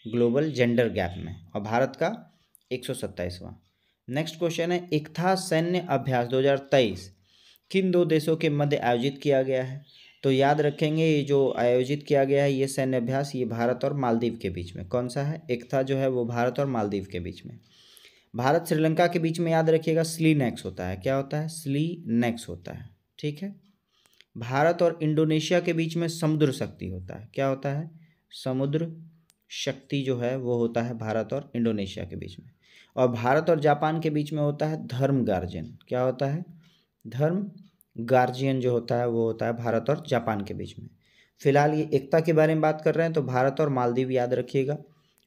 ग्लोबल जेंडर गैप में, और भारत का 127वां। नेक्स्ट क्वेश्चन है, इक्था सैन्य अभ्यास 2023 किन 2 देशों के मध्य आयोजित किया गया है। तो याद रखेंगे, ये जो आयोजित किया गया है ये सैन्य अभ्यास, ये भारत और मालदीव के बीच में। कौन सा है, इक्था जो है वो भारत और मालदीव के बीच में। भारत श्रीलंका के बीच में याद रखिएगा स्लीनेक्स होता है। क्या होता है, स्लीनेक्स होता है। ठीक है, भारत और इंडोनेशिया के बीच में समुद्र शक्ति होता है। क्या होता है, समुद्र शक्ति जो है वो होता है भारत और इंडोनेशिया के बीच में। और भारत और जापान के बीच में होता है धर्म गार्जियन। क्या होता है, धर्म गार्जियन जो होता है वो होता है भारत और जापान के बीच में। फिलहाल ये एकता के बारे में बात कर रहे हैं, तो भारत और मालदीव याद रखिएगा,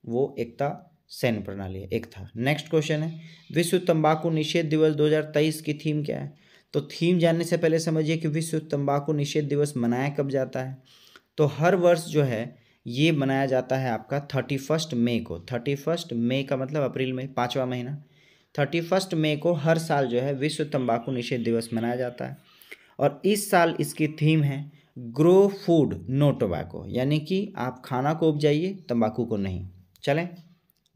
वो एकता सैन्य प्रणाली है, एक था। नेक्स्ट क्वेश्चन है, विश्व तंबाकू निषेध दिवस 2023 की थीम क्या है। तो थीम जानने से पहले समझिए कि विश्व तंबाकू निषेध दिवस मनाया कब जाता है। तो हर वर्ष जो है ये मनाया जाता है आपका 31 मई को। 31 मई का मतलब अप्रैल में 5वां महीना, 31 मई को हर साल जो है विश्व तंबाकू निषेध दिवस मनाया जाता है। और इस साल इसकी थीम है ग्रो फूड नो टोबैको, यानी कि आप खाना को उपजाइए, तंबाकू को नहीं। चलें,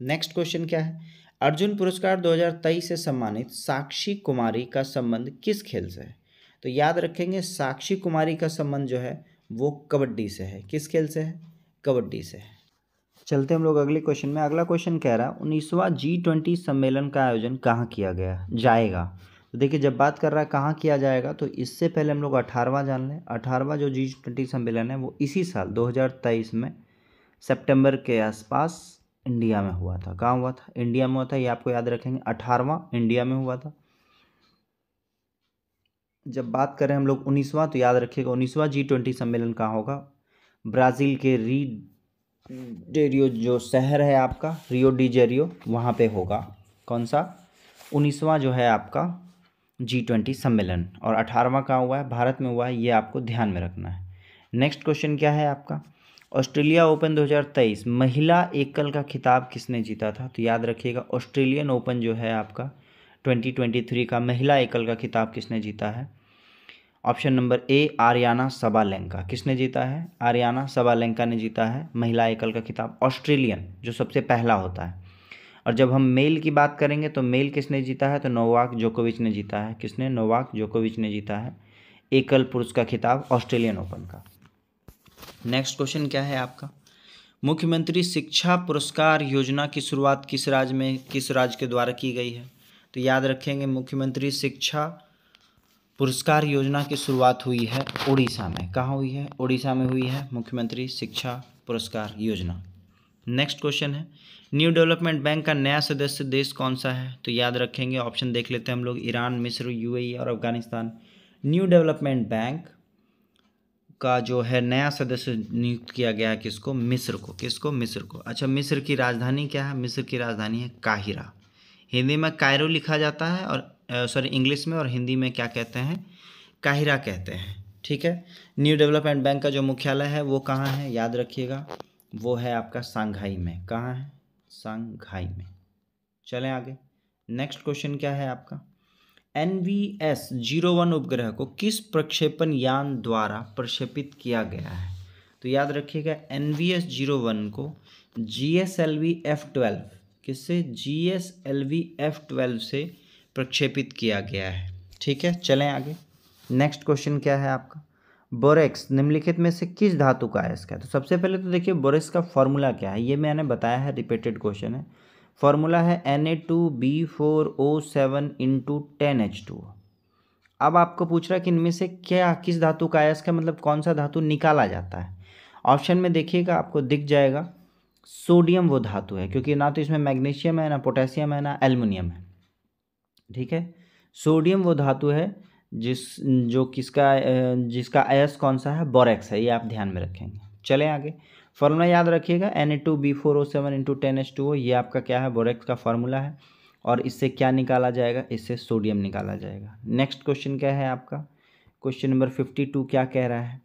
नेक्स्ट क्वेश्चन क्या है, अर्जुन पुरस्कार 2023 से सम्मानित साक्षी कुमारी का संबंध किस खेल से है। तो याद रखेंगे, साक्षी कुमारी का संबंध जो है वो कबड्डी से है। किस खेल से है, कबड्डी से है। चलते हम लोग अगले क्वेश्चन में। अगला क्वेश्चन कह रहा है 19वां G20 सम्मेलन का आयोजन कहाँ किया गया जाएगा। तो देखिए जब बात कर रहा है कहाँ किया जाएगा, तो इससे पहले हम लोग 18वां जान लें। 18वां जो G20 सम्मेलन है वो इसी साल 2023 में सितंबर के आसपास इंडिया में हुआ था। कहाँ हुआ था? इंडिया में हुआ था, ये आपको याद रखेंगे। 18वां इंडिया में हुआ था। जब बात करें हम लोग 19वां, तो याद रखिएगा 19वां G20 सम्मेलन कहाँ होगा? ब्राज़ील के डेरियो जो शहर है आपका, रियो डी जेरियो, वहाँ पे होगा। कौन सा? 19वां जो है आपका G20 सम्मेलन। और 18वां कहाँ हुआ है? भारत में हुआ है। ये आपको ध्यान में रखना है। नेक्स्ट क्वेश्चन क्या है आपका? ऑस्ट्रेलिया ओपन 2023 महिला एकल का खिताब किसने जीता था? तो याद रखिएगा ऑस्ट्रेलियन ओपन जो है आपका 2023 का महिला एकल का खिताब किसने जीता है? ऑप्शन नंबर ए आर्याना सबालेंका। किसने जीता है? आर्याना सबालेंका ने जीता है महिला एकल का खिताब, ऑस्ट्रेलियन जो सबसे पहला होता है। और जब हम मेल की बात करेंगे तो मेल किसने जीता है? तो नोवाक जोकोविच ने जीता है। किसने? नोवाक जोकोविच ने जीता है एकल पुरुष का खिताब ऑस्ट्रेलियन ओपन का। नेक्स्ट क्वेश्चन क्या है आपका? मुख्यमंत्री शिक्षा पुरस्कार योजना की शुरुआत किस राज्य के द्वारा की गई है? तो याद रखेंगे मुख्यमंत्री शिक्षा पुरस्कार योजना की शुरुआत हुई है उड़ीसा में। कहाँ हुई है? उड़ीसा में हुई है मुख्यमंत्री शिक्षा पुरस्कार योजना। नेक्स्ट क्वेश्चन है न्यू डेवलपमेंट बैंक का नया सदस्य देश कौन सा है? तो याद रखेंगे ऑप्शन देख लेते हैं हम लोग, ईरान, मिस्र, यूएई और अफगानिस्तान। न्यू डेवलपमेंट बैंक का जो है नया सदस्य नियुक्त किया गया है किसको? मिस्र को। किसको? मिस्र को। अच्छा, मिस्र की राजधानी क्या है? मिस्र की राजधानी है काहिरा। हिंदी में कायरो लिखा जाता है और इंग्लिश में, और हिंदी में क्या कहते हैं? काहिरा कहते हैं। ठीक है। न्यू डेवलपमेंट बैंक का जो मुख्यालय है वो कहाँ है? याद रखिएगा वो है आपका शंघाई में। कहाँ है? शंघाई में। चलें आगे। नेक्स्ट क्वेश्चन क्या है आपका? NVS-01 उपग्रह को किस प्रक्षेपण यान द्वारा प्रक्षेपित किया गया है? तो याद रखिएगा NVS-01 को GSLV F12 किससे? GSLV F12 से प्रक्षेपित किया गया है। ठीक है, चलें आगे। नेक्स्ट क्वेश्चन क्या है आपका? बोरेक्स निम्नलिखित में से किस धातु का अयस्क है? तो सबसे पहले तो देखिए बोरेक्स का फॉर्मूला क्या है, ये मैंने बताया है, रिपीटेड क्वेश्चन है। फॉर्मूला है Na2B4O7 × 10H2। अब आपको पूछ रहा है कि इनमें से क्या किस धातु का अयस्क है, मतलब कौन सा धातु निकाला जाता है। ऑप्शन में देखिएगा आपको दिख जाएगा सोडियम वो धातु है, क्योंकि ना तो इसमें मैग्नीशियम है, ना पोटेशियम है, ना एल्युमिनियम है। ठीक है, सोडियम वो धातु है जिसका अयस्क कौन सा है? बोरेक्स है। ये आप ध्यान में रखेंगे। चलें आगे। फॉर्मूला याद रखिएगा Na2B4O7 × 10H2O। ये आपका क्या है? बोरेक्स का फॉर्मूला है। और इससे क्या निकाला जाएगा? इससे सोडियम निकाला जाएगा। नेक्स्ट क्वेश्चन क्या है आपका? क्वेश्चन नंबर 52 क्या कह रहा है?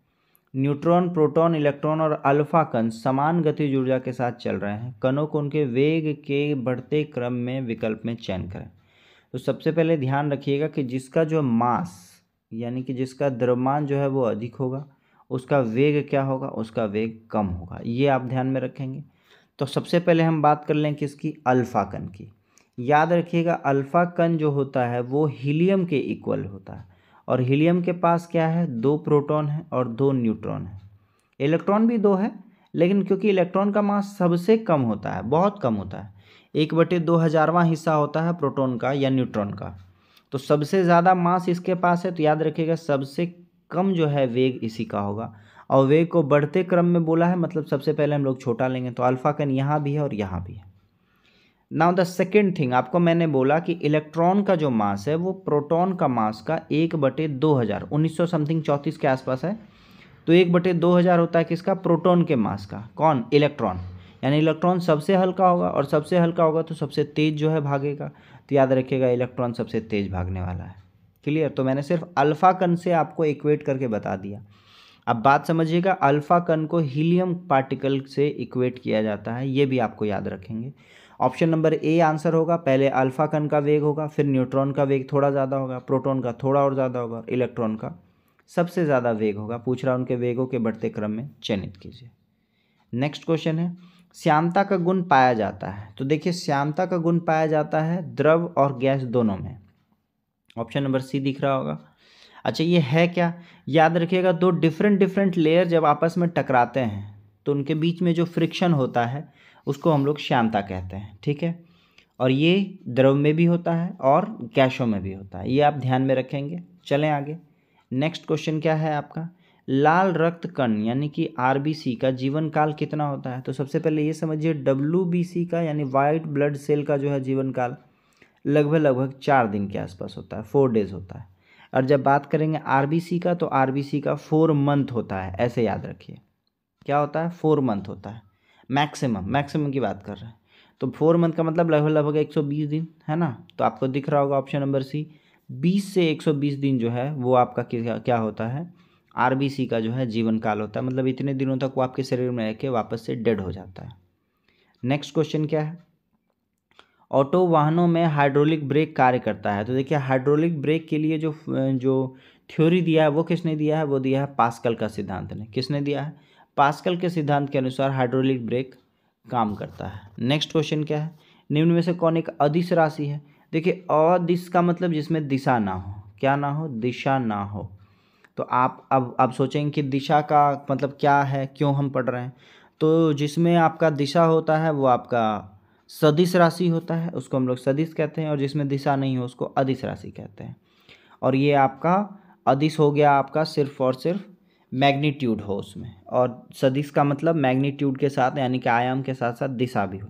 न्यूट्रॉन, प्रोटॉन, इलेक्ट्रॉन और अल्फा कण समान गतिज ऊर्जा के साथ चल रहे हैं। कणों को उनके वेग के बढ़ते क्रम में विकल्प में चयन करें। तो सबसे पहले ध्यान रखिएगा कि जिसका जो मास यानी कि जिसका द्रव्यमान जो है वो अधिक होगा, उसका वेग क्या होगा? उसका वेग कम होगा। ये आप ध्यान में रखेंगे। तो सबसे पहले हम बात कर लें किसकी? अल्फा कण की। याद रखिएगा अल्फा कण जो होता है वो हीलियम के इक्वल होता है, और हीलियम के पास क्या है? 2 प्रोटॉन है और 2 न्यूट्रॉन है। इलेक्ट्रॉन भी 2 है, लेकिन क्योंकि इलेक्ट्रॉन का मास सबसे कम होता है, बहुत कम होता है, 1/2000वां हिस्सा होता है प्रोटॉन का या न्यूट्रॉन का, तो सबसे ज़्यादा मास इसके पास है। तो याद रखिएगा सबसे कम जो है वेग इसी का होगा। और वेग को बढ़ते क्रम में बोला है, मतलब सबसे पहले हम लोग छोटा लेंगे, तो अल्फा कण यहाँ भी है और यहाँ भी है। नाउ द सेकेंड थिंग, आपको मैंने बोला कि इलेक्ट्रॉन का जो मास है वो प्रोटॉन का मास का 1/2000 1900 समथिंग 34 के आसपास है। तो 1/2000 होता है किसका? प्रोटॉन के मास का। कौन? इलेक्ट्रॉन। यानी इलेक्ट्रॉन सबसे हल्का होगा, और सबसे हल्का होगा तो सबसे तेज जो है भागेगा। तो याद रखिएगा इलेक्ट्रॉन सबसे तेज भागने वाला है। क्लियर? तो मैंने सिर्फ अल्फा कण से आपको इक्वेट करके बता दिया। अब बात समझिएगा, अल्फा कण को हीलियम पार्टिकल से इक्वेट किया जाता है, ये भी आपको याद रखेंगे। ऑप्शन नंबर ए आंसर होगा। पहले अल्फा कण का वेग होगा, फिर न्यूट्रॉन का वेग थोड़ा ज़्यादा होगा, प्रोटॉन का थोड़ा और ज़्यादा होगा, इलेक्ट्रॉन का सबसे ज़्यादा वेग होगा। पूछ रहा उनके वेगों के बढ़ते क्रम में चयनित कीजिए। नेक्स्ट क्वेश्चन है श्यानता का गुण पाया जाता है। तो देखिए श्यानता का गुण पाया जाता है द्रव और गैस दोनों में। ऑप्शन नंबर सी दिख रहा होगा। अच्छा, ये है क्या? याद रखिएगा 2 डिफरेंट लेयर जब आपस में टकराते हैं तो उनके बीच में जो फ्रिक्शन होता है उसको हम लोग श्यानता कहते हैं। ठीक है, और ये द्रव में भी होता है और गैसों में भी होता है, ये आप ध्यान में रखेंगे। चलें आगे। नेक्स्ट क्वेश्चन क्या है आपका, लाल रक्त कण यानी कि आरबीसी का जीवन काल कितना होता है। तो सबसे पहले ये समझिए डब्ल्यूबीसी का यानी वाइट ब्लड सेल का जो है जीवन काल लगभग 4 दिन के आसपास होता है, 4 डेज होता है। और जब बात करेंगे आरबीसी का तो आरबीसी का 4 मंथ होता है, ऐसे याद रखिए। क्या होता है, 4 मंथ होता है, मैक्सिमम की बात कर रहे हैं। तो 4 मंथ का मतलब लगभग 120 दिन है ना। तो आपको दिख रहा होगा ऑप्शन नंबर सी, 20 से 120 दिन जो है वो आपका क्या होता है, आरबीसी का जो है जीवन काल होता है। मतलब इतने दिनों तक वो आपके शरीर में रह के वापस से डेड हो जाता है। नेक्स्ट क्वेश्चन क्या है, ऑटो वाहनों में हाइड्रोलिक ब्रेक कार्य करता है। तो देखिए हाइड्रोलिक ब्रेक के लिए जो थ्योरी दिया है वो किसने दिया है, वो दिया है पास्कल का सिद्धांत ने। किसने दिया है, पास्कल के सिद्धांत के अनुसार हाइड्रोलिक ब्रेक काम करता है। नेक्स्ट क्वेश्चन क्या है, निम्न में से कौन एक अदिश राशि है। देखिए अदिश का मतलब जिसमें दिशा ना हो, क्या ना हो, दिशा ना हो। तो आप अब सोचेंगे कि दिशा का मतलब क्या है, क्यों हम पढ़ रहे हैं। तो जिसमें आपका दिशा होता है वो आपका सदिश राशि होता है, उसको हम लोग सदिश कहते हैं। और जिसमें दिशा नहीं हो उसको अदिश राशि कहते हैं। और ये आपका अदिश हो गया आपका सिर्फ और सिर्फ मैग्नीट्यूड हो उसमें, और सदिश का मतलब मैग्नीट्यूड के साथ यानी कि आयाम के साथ साथ दिशा भी हो।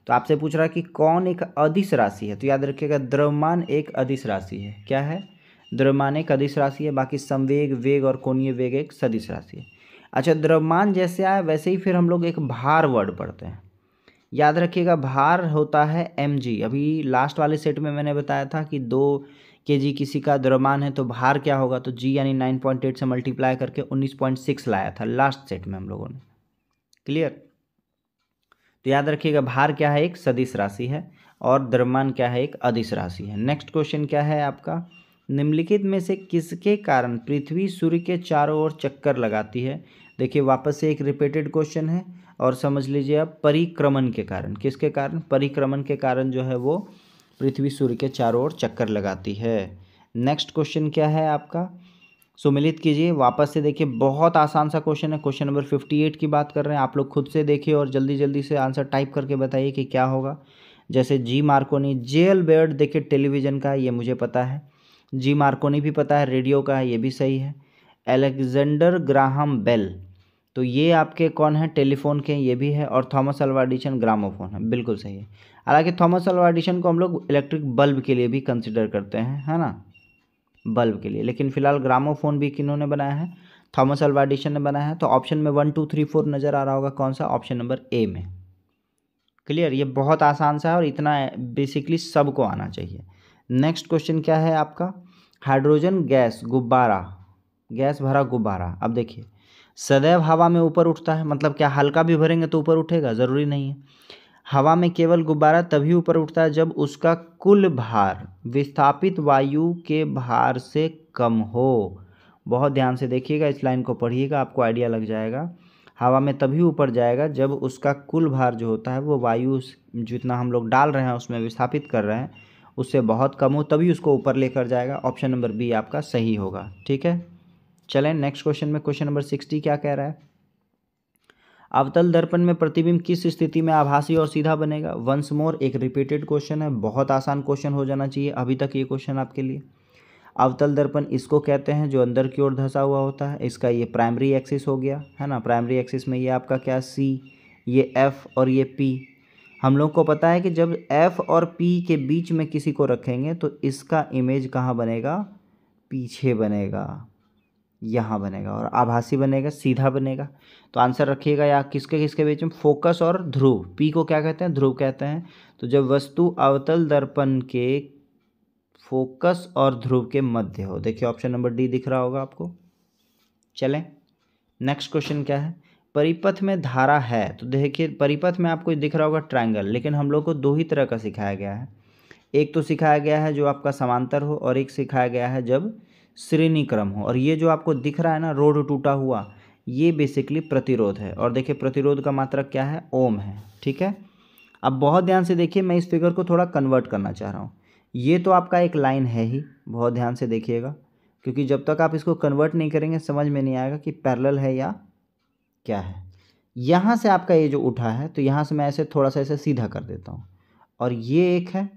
तो आपसे पूछ रहा है कि कौन एक अदिश राशि है। तो याद रखिएगा द्रव्यमान एक अदिश राशि है। क्या है, द्रव्यमान एक अदिश राशि है। बाकी संवेग, वेग और कोणीय वेग एक सदिश राशि है। अच्छा, द्रव्यमान जैसे आया वैसे ही फिर हम लोग एक भार वर्ड पढ़ते हैं। याद रखिएगा भार होता है mg। अभी लास्ट वाले सेट में मैंने बताया था कि 2 kg किसी का द्रव्यमान है तो भार क्या होगा, तो g यानी 9.8 से मल्टीप्लाई करके 19.6 लाया था लास्ट सेट में हम लोगों ने। क्लियर। तो याद रखिएगा भार क्या है, एक सदिश राशि है, और द्रव्यमान क्या है, एक अदिश राशि है। नेक्स्ट क्वेश्चन क्या है आपका, निम्नलिखित में से किसके कारण पृथ्वी सूर्य के चारों ओर चक्कर लगाती है। देखिए वापस से एक रिपीटेड क्वेश्चन है, और समझ लीजिए आप परिक्रमण के कारण। किसके कारण, परिक्रमण के कारण जो है वो पृथ्वी सूर्य के चारों ओर चक्कर लगाती है। नेक्स्ट क्वेश्चन क्या है आपका, सुमिलित कीजिए। वापस से देखिए बहुत आसान सा क्वेश्चन है, क्वेश्चन नंबर 58 की बात कर रहे हैं। आप लोग खुद से देखिए और जल्दी जल्दी से आंसर टाइप करके बताइए कि क्या होगा। जैसे जी मार्कोनी, जे अल्बर्ट देखिए टेलीविज़न का है, ये मुझे पता है। जी मार्कोनी भी पता है, रेडियो का है, ये भी सही है। अलेक्जेंडर ग्राहम बेल, तो ये आपके कौन है, टेलीफोन के, ये भी है। और थॉमस अल्वा एडिसन ग्रामोफोन है, बिल्कुल सही है। हालांकि थॉमस अल्वा एडिसन को हम लोग इलेक्ट्रिक बल्ब के लिए भी कंसिडर करते हैं, है ना, बल्ब के लिए। लेकिन फिलहाल ग्रामोफोन भी किन्होंने बनाया है, थॉमस अल्वा एडिसन ने बनाया है। तो ऑप्शन में 1 2 3 4 नज़र आ रहा होगा, कौन सा, ऑप्शन नंबर ए में। क्लियर, ये बहुत आसान सा है और इतना बेसिकली सबको आना चाहिए। नेक्स्ट क्वेश्चन क्या है आपका, हाइड्रोजन गैस गुब्बारा, गैस भरा गुब्बारा। अब देखिए सदैव हवा में ऊपर उठता है, मतलब क्या हल्का भी भरेंगे तो ऊपर उठेगा, ज़रूरी नहीं है। हवा में केवल गुब्बारा तभी ऊपर उठता है जब उसका कुल भार विस्थापित वायु के भार से कम हो। बहुत ध्यान से देखिएगा, इस लाइन को पढ़िएगा, आपको आइडिया लग जाएगा। हवा में तभी ऊपर जाएगा जब उसका कुल भार जो होता है वो वायु जितना हम लोग डाल रहे हैं उसमें विस्थापित कर रहे हैं उससे बहुत कम हो, तभी उसको ऊपर लेकर जाएगा। ऑप्शन नंबर बी आपका सही होगा। ठीक है, चलें नेक्स्ट क्वेश्चन में। क्वेश्चन नंबर 60 क्या कह रहा है, अवतल दर्पण में प्रतिबिंब किस स्थिति में आभासी और सीधा बनेगा। वंस मोर एक रिपीटेड क्वेश्चन है, बहुत आसान क्वेश्चन हो जाना चाहिए अभी तक ये क्वेश्चन आपके लिए। अवतल दर्पण इसको कहते हैं जो अंदर की ओर धंसा हुआ होता है। इसका ये प्राइमरी एक्सिस हो गया, है ना। प्राइमरी एक्सिस में ये आपका क्या, सी, ये एफ और ये पी। हम लोग को पता है कि जब एफ और पी के बीच में किसी को रखेंगे तो इसका इमेज कहाँ बनेगा, पीछे बनेगा, यहाँ बनेगा, और आभासी बनेगा, सीधा बनेगा। तो आंसर रखिएगा या किसके किसके बीच में, फोकस और ध्रुव। पी को क्या कहते हैं, ध्रुव कहते हैं। तो जब वस्तु अवतल दर्पण के फोकस और ध्रुव के मध्य हो। देखिए ऑप्शन नंबर डी दिख रहा होगा आपको। चलें नेक्स्ट क्वेश्चन क्या है, परिपथ में धारा है। तो देखिए परिपथ में आपको दिख रहा होगा ट्रायंगल, लेकिन हम लोग को 2 ही तरह का सिखाया गया है। एक तो सिखाया गया है जो आपका समांतर हो, और एक सिखाया गया है जब श्रेणी क्रम हो। और ये जो आपको दिख रहा है ना रोड टूटा हुआ, ये बेसिकली प्रतिरोध है। और देखिए प्रतिरोध का मात्रक क्या है, ओम है। ठीक है, अब बहुत ध्यान से देखिए, मैं इस फिगर को थोड़ा कन्वर्ट करना चाह रहा हूँ। ये तो आपका एक लाइन है ही, बहुत ध्यान से देखिएगा, क्योंकि जब तक आप इसको कन्वर्ट नहीं करेंगे समझ में नहीं आएगा कि पैरेलल है या क्या है। यहाँ से आपका ये जो उठा है तो यहाँ से मैं ऐसे थोड़ा सा ऐसे सीधा कर देता हूँ, और ये एक है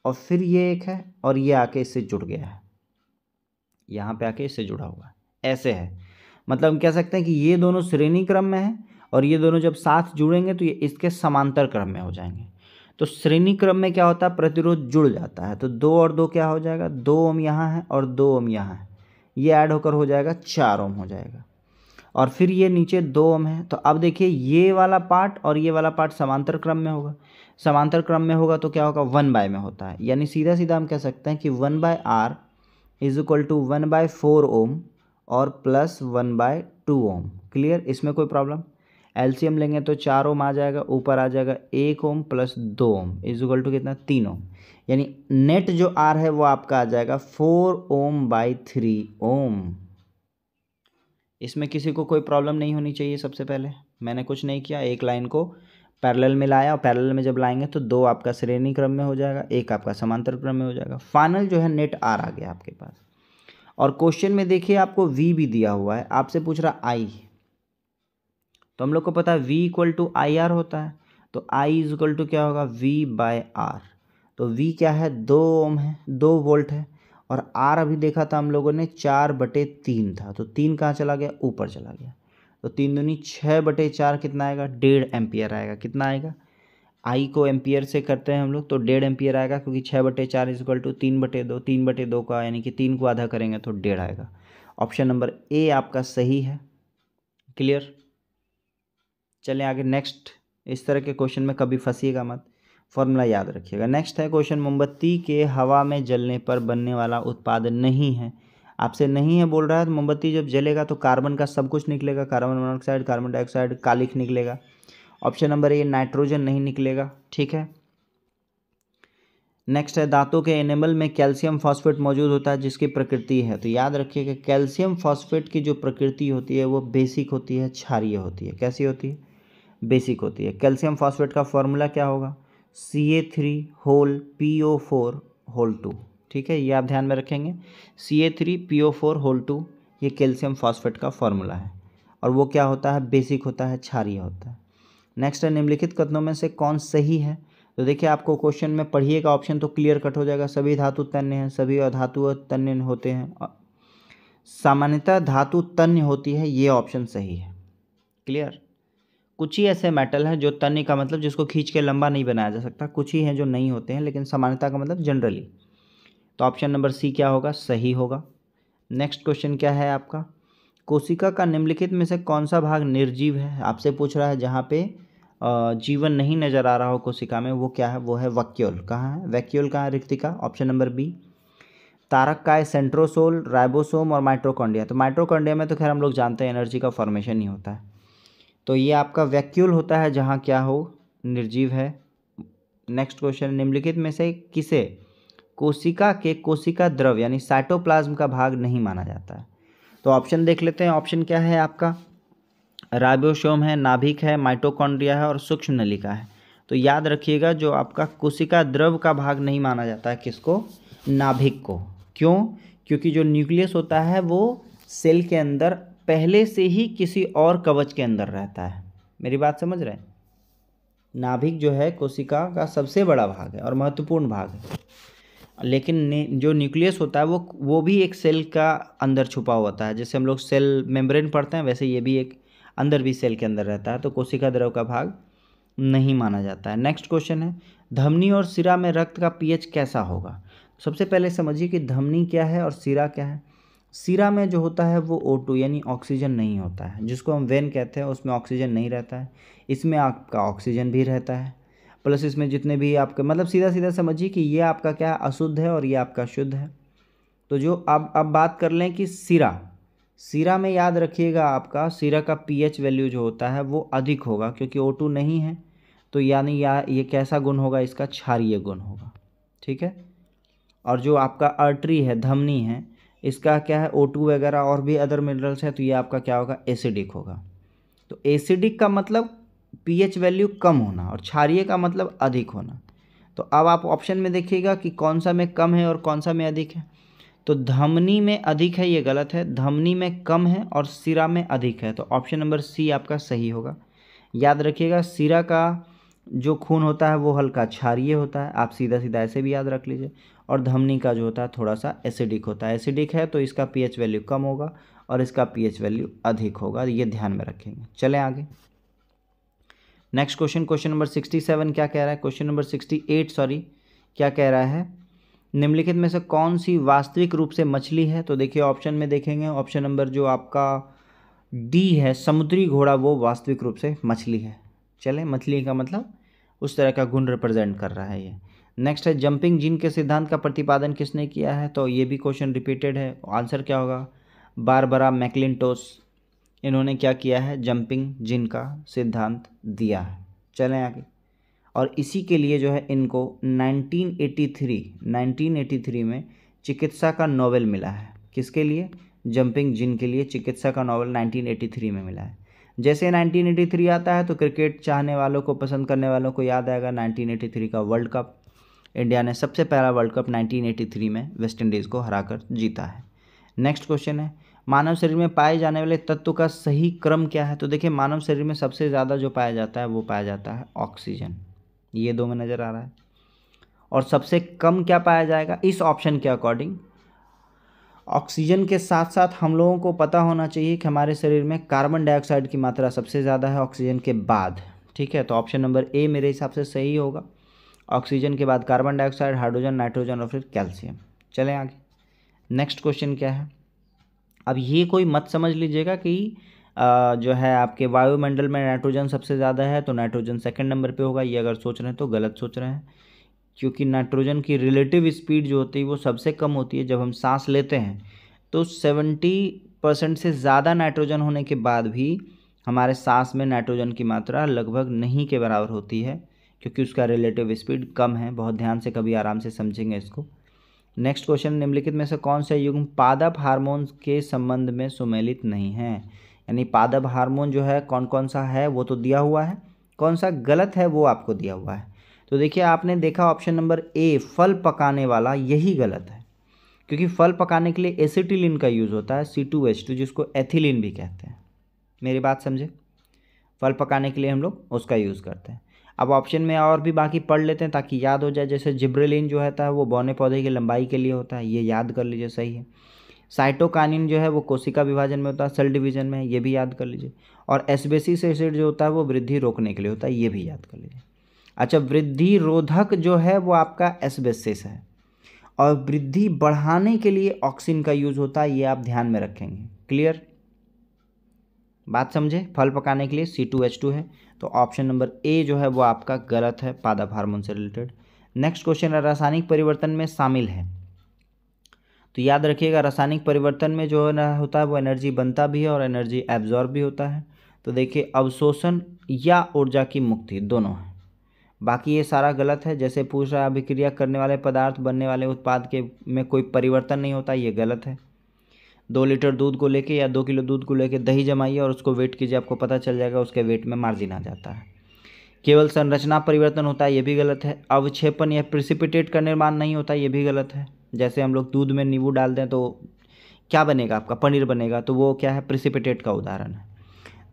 और फिर ये एक है और ये आके इससे जुड़ गया है, यहाँ पे आके इससे जुड़ा हुआ है, ऐसे है। मतलब हम कह सकते हैं कि ये दोनों श्रेणी क्रम में है और ये दोनों जब साथ जुड़ेंगे तो ये इसके समांतर क्रम में हो जाएंगे। तो श्रेणी क्रम में क्या होता है, प्रतिरोध जुड़ जाता है। तो 2 और 2 क्या हो जाएगा, 2 ओम यहाँ है और 2 ओम यहाँ है, ये ऐड होकर हो जाएगा 4 ओम हो जाएगा। और फिर ये नीचे 2 ओम है। तो अब देखिए ये वाला पार्ट और ये वाला पार्ट समांतर क्रम में होगा। समांतर क्रम में होगा तो क्या होगा, 1/, में होता है। यानी सीधा सीधा हम कह सकते हैं कि 1/R इज इक्वल टू 1/4 ओम और प्लस 1/2 ओम। क्लियर, इसमें कोई प्रॉब्लम। एलसीएम लेंगे तो 4 ओम आ जाएगा, ऊपर आ जाएगा 1 ohm plus 2 ohm is equal to कितना, 3 ओम। यानी नेट जो आर है वो आपका आ जाएगा 4 ओम बाई 3 ओम। इसमें किसी को कोई प्रॉब्लम नहीं होनी चाहिए। सबसे पहले मैंने कुछ नहीं किया, एक लाइन को पैरेलल में लाया और पैरेलल में जब लाएंगे तो 2 आपका श्रेणी क्रम में हो जाएगा, 1 आपका समांतर क्रम में हो जाएगा। फाइनल जो है नेट आर आ गया आपके पास। और क्वेश्चन में देखिए आपको वी भी दिया हुआ है, आपसे पूछ रहा आई, तो हम लोग को पता है V equal to I R होता है। तो आई इज इक्वल टू क्या होगा, वी बाय आर। तो वी क्या है, 2 ओम है, 2 वोल्ट है। और आर अभी देखा था हम लोगों ने 4/3 था, तो 3 कहाँ चला गया, ऊपर चला गया। तो 3 दूनी 6/4 कितना आएगा, 1.5 एम्पियर आएगा। कितना आएगा, आई को एम्पियर से करते हैं हम लोग तो 1.5 एम्पियर आएगा, क्योंकि 6/4 इज इक्वल टू 3/2। 3/2 का यानी कि 3 को आधा करेंगे तो 1.5 आएगा। ऑप्शन नंबर ए आपका सही है। क्लियर, चलें आगे नेक्स्ट। इस तरह के क्वेश्चन में कभी फंसिएगा मत, फॉर्मूला याद रखिएगा। नेक्स्ट है क्वेश्चन, मोमबत्ती के हवा में जलने पर बनने वाला उत्पाद नहीं है। आपसे नहीं है बोल रहा है, तो मोमबत्ती जब जलेगा तो कार्बन का सब कुछ निकलेगा, कार्बन मोनोऑक्साइड, कार्बन डाइऑक्साइड, कालिख निकलेगा। ऑप्शन नंबर ए नाइट्रोजन नहीं निकलेगा। ठीक है, नेक्स्ट है, धातु के एनेमल में कैल्शियम फॉस्फेट मौजूद होता है जिसकी प्रकृति है। तो याद रखिए कि कैल्शियम फॉस्फेट की जो प्रकृति होती है वो बेसिक होती है, क्षारीय होती है। कैसी होती है, बेसिक होती है। कैल्शियम फॉस्फेट का फॉर्मूला क्या होगा, Ca3 होल PO4 होल 2। ठीक है, ये आप ध्यान में रखेंगे, Ca3 PO4 होल 2 ये कैल्शियम फॉस्फेट का फॉर्मूला है। और वो क्या होता है, बेसिक होता है, क्षारीय होता है। नेक्स्ट है, निम्नलिखित कथनों में से कौन सही है। तो देखिए आपको क्वेश्चन में पढ़िएगा ऑप्शन तो क्लियर कट हो जाएगा। सभी धातु तन्य हैं, सभी अधातु तन्य होते हैं, सामान्यतः धातु तन्य होती है, ये ऑप्शन सही है। क्लियर, कुछ ही ऐसे मेटल हैं जो तन्य का मतलब जिसको खींच के लंबा नहीं बनाया जा सकता, कुछ ही हैं जो नहीं होते हैं, लेकिन सामान्यता का मतलब जनरली। तो ऑप्शन नंबर सी क्या होगा, सही होगा। नेक्स्ट क्वेश्चन क्या है आपका, कोशिका का निम्नलिखित में से कौन सा भाग निर्जीव है। आपसे पूछ रहा है जहाँ पे जीवन नहीं नजर आ रहा हो कोशिका में, वो क्या है, वो है वैक्यूल। कहाँ है वैक्यूल, कहाँ है, रिक्तिका। Option number B. तारक का है सेंट्रोसोल, राइबोसोम और माइटोकॉन्ड्रिया। तो माइटोकॉन्ड्रिया में तो खैर हम लोग जानते हैं एनर्जी का फॉर्मेशन ही होता है। तो ये आपका वैक्यूल होता है जहाँ क्या हो, निर्जीव है। नेक्स्ट क्वेश्चन, निम्नलिखित में से किसे कोशिका के कोशिका द्रव यानी साइटोप्लाज्म का भाग नहीं माना जाता है। तो ऑप्शन देख लेते हैं। ऑप्शन क्या है आपका, राइबोसोम है, नाभिक है, माइटोकॉन्ड्रिया है और सूक्ष्म नलिका है। तो याद रखिएगा जो आपका कोशिका द्रव का भाग नहीं माना जाता है, किसको, नाभिक को। क्यों, क्योंकि जो न्यूक्लियस होता है वो सेल के अंदर पहले से ही किसी और कवच के अंदर रहता है। मेरी बात समझ रहे हैं, नाभिक जो है कोशिका का सबसे बड़ा भाग है और महत्वपूर्ण भाग है, लेकिन जो न्यूक्लियस होता है वो भी एक सेल का अंदर छुपा होता है। जैसे हम लोग सेल मेम्ब्रेन पढ़ते हैं, वैसे ये भी एक अंदर भी सेल के अंदर रहता है। तो कोशिका द्रव का भाग नहीं माना जाता है। नेक्स्ट क्वेश्चन है, धमनी और सिरा में रक्त का पीएच कैसा होगा। सबसे पहले समझिए कि धमनी क्या है और सिरा क्या है। सिरा में जो होता है वो O2 यानी ऑक्सीजन नहीं होता है, जिसको हम वेन कहते हैं, उसमें ऑक्सीजन नहीं रहता है। इसमें आपका ऑक्सीजन भी रहता है, प्लस इसमें जितने भी आपके मतलब सीधा सीधा समझिए कि ये आपका क्या अशुद्ध है और ये आपका शुद्ध है। तो जो अब बात कर लें कि सिरा में याद रखिएगा आपका सिरा का पीएच वैल्यू जो होता है वो अधिक होगा, क्योंकि O2 नहीं है। तो यानी ये कैसा गुण होगा, इसका क्षारीय गुण होगा। ठीक है, और जो आपका आर्टरी है, धमनी है, इसका क्या है O2 वगैरह और भी अदर मिनरल्स है, तो ये आपका क्या होगा, एसिडिक होगा। तो एसिडिक का मतलब पीएच वैल्यू कम होना और क्षारीय का मतलब अधिक होना। तो अब आप ऑप्शन में देखिएगा कि कौन सा में कम है और कौन सा में अधिक है। तो धमनी में अधिक है, ये गलत है, धमनी में कम है और सिरा में अधिक है। तो ऑप्शन नंबर सी आपका सही होगा। याद रखिएगा सिरा का जो खून होता है वो हल्का क्षारीय होता है, आप सीधा सीधा ऐसे भी याद रख लीजिए। और धमनी का जो होता है थोड़ा सा एसिडिक होता है। एसिडिक है तो इसका पीएच वैल्यू कम होगा और इसका पीएच वैल्यू अधिक होगा, ये ध्यान में रखेंगे। चलें आगे। नेक्स्ट क्वेश्चन, क्वेश्चन नंबर 67 क्या कह रहा है, क्वेश्चन नंबर 68 सॉरी, क्या कह रहा है, निम्नलिखित में से कौन सी वास्तविक रूप से मछली है। तो देखिए ऑप्शन में देखेंगे, ऑप्शन नंबर जो आपका डी है, समुद्री घोड़ा, वो वास्तविक रूप से मछली है। चलें, मछली का मतलब उस तरह का गुण रिप्रेजेंट कर रहा है ये। नेक्स्ट है, जंपिंग जिन के सिद्धांत का प्रतिपादन किसने किया है। तो ये भी क्वेश्चन रिपीटेड है, आंसर क्या होगा, बारबरा मैकलिंटोश, इन्होंने क्या किया है, जंपिंग जिन का सिद्धांत दिया है। चलें आगे। और इसी के लिए जो है इनको 1983 में चिकित्सा का नोबेल मिला है। किसके लिए, जंपिंग जिन के लिए चिकित्सा का नोबेल 1983 में मिला है। जैसे 1983 आता है तो क्रिकेट चाहने वालों को, पसंद करने वालों को याद आएगा 1983 का वर्ल्ड कप। इंडिया ने सबसे पहला वर्ल्ड कप 1983 में वेस्ट इंडीज़ को हराकर जीता है। नेक्स्ट क्वेश्चन है, मानव शरीर में पाए जाने वाले तत्व का सही क्रम क्या है। तो देखिए मानव शरीर में सबसे ज़्यादा जो पाया जाता है वो पाया जाता है ऑक्सीजन, ये दो में नज़र आ रहा है। और सबसे कम क्या पाया जाएगा इस ऑप्शन के अकॉर्डिंग, ऑक्सीजन के साथ साथ हम लोगों को पता होना चाहिए कि हमारे शरीर में कार्बन डाइऑक्साइड की मात्रा सबसे ज़्यादा है ऑक्सीजन के बाद। ठीक है, तो ऑप्शन नंबर ए मेरे हिसाब से सही होगा, ऑक्सीजन के बाद कार्बन डाइऑक्साइड, हाइड्रोजन, नाइट्रोजन और फिर कैल्शियम। चलें आगे। नेक्स्ट क्वेश्चन क्या है, अब ये कोई मत समझ लीजिएगा कि जो है आपके वायुमंडल में नाइट्रोजन सबसे ज़्यादा है तो नाइट्रोजन सेकंड नंबर पे होगा, ये अगर सोच रहे हैं तो गलत सोच रहे हैं। क्योंकि नाइट्रोजन की रिलेटिव स्पीड जो होती है वो सबसे कम होती है। जब हम सांस लेते हैं तो 70% से ज़्यादा नाइट्रोजन होने के बाद भी हमारे सांस में नाइट्रोजन की मात्रा लगभग नहीं के बराबर होती है, क्योंकि उसका रिलेटिव स्पीड कम है। बहुत ध्यान से कभी आराम से समझेंगे इसको। नेक्स्ट क्वेश्चन, निम्नलिखित में से कौन सा युग्म पादप हार्मोन के संबंध में सुमेलित नहीं है। यानी पादप हार्मोन जो है कौन कौन सा है वो तो दिया हुआ है, कौन सा गलत है वो आपको दिया हुआ है। तो देखिए आपने देखा ऑप्शन नंबर ए, फल पकाने वाला, यही गलत है। क्योंकि फल पकाने के लिए एसिटिलीन का यूज़ होता है, C2H2, जिसको एथिलीन भी कहते हैं। मेरी बात समझे, फल पकाने के लिए हम लोग उसका यूज़ करते हैं। अब ऑप्शन में और भी बाकी पढ़ लेते हैं ताकि याद हो जाए। जैसे जिब्रेलिन जो होता है वो बौने पौधे की लंबाई के लिए होता है, ये याद कर लीजिए, सही है। साइटोकाइनिन जो है वो कोशिका विभाजन में होता है, सेल डिवीजन में, ये भी याद कर लीजिए। और एस्बेसिक एसिड जो होता है वो वृद्धि रोकने के लिए होता है, ये भी याद कर लीजिए। अच्छा, वृद्धि रोधक जो है वो आपका एस्बेसिस है, और वृद्धि बढ़ाने के लिए ऑक्सिन का यूज़ होता है, ये आप ध्यान में रखेंगे। क्लियर, बात समझे। फल पकाने के लिए C2H2 है, तो ऑप्शन नंबर ए जो है वो आपका गलत है, पादप हार्मोन से रिलेटेड। नेक्स्ट क्वेश्चन है, रासायनिक परिवर्तन में शामिल है। तो याद रखिएगा रासायनिक परिवर्तन में जो है होता है वो एनर्जी बनता भी है और एनर्जी एब्जॉर्ब भी होता है। तो देखिए अवशोषण या ऊर्जा की मुक्ति दोनों है, बाकी ये सारा गलत है। जैसे पूछ रहा है अभिक्रिया करने वाले पदार्थ बनने वाले उत्पाद के में कोई परिवर्तन नहीं होता, ये गलत है। 2 लीटर दूध को लेके या 2 किलो दूध को लेके दही जमाइए और उसको वेट कीजिए, आपको पता चल जाएगा उसके वेट में मार्जिन आ जाता है। केवल संरचना परिवर्तन होता है, ये भी गलत है। अवक्षेपण या प्रिसिपिटेट का निर्माण नहीं होता, ये भी गलत है। जैसे हम लोग दूध में नींबू डाल दें तो क्या बनेगा, आपका पनीर बनेगा, तो वो क्या है, प्रिसिपिटेट का उदाहरण है।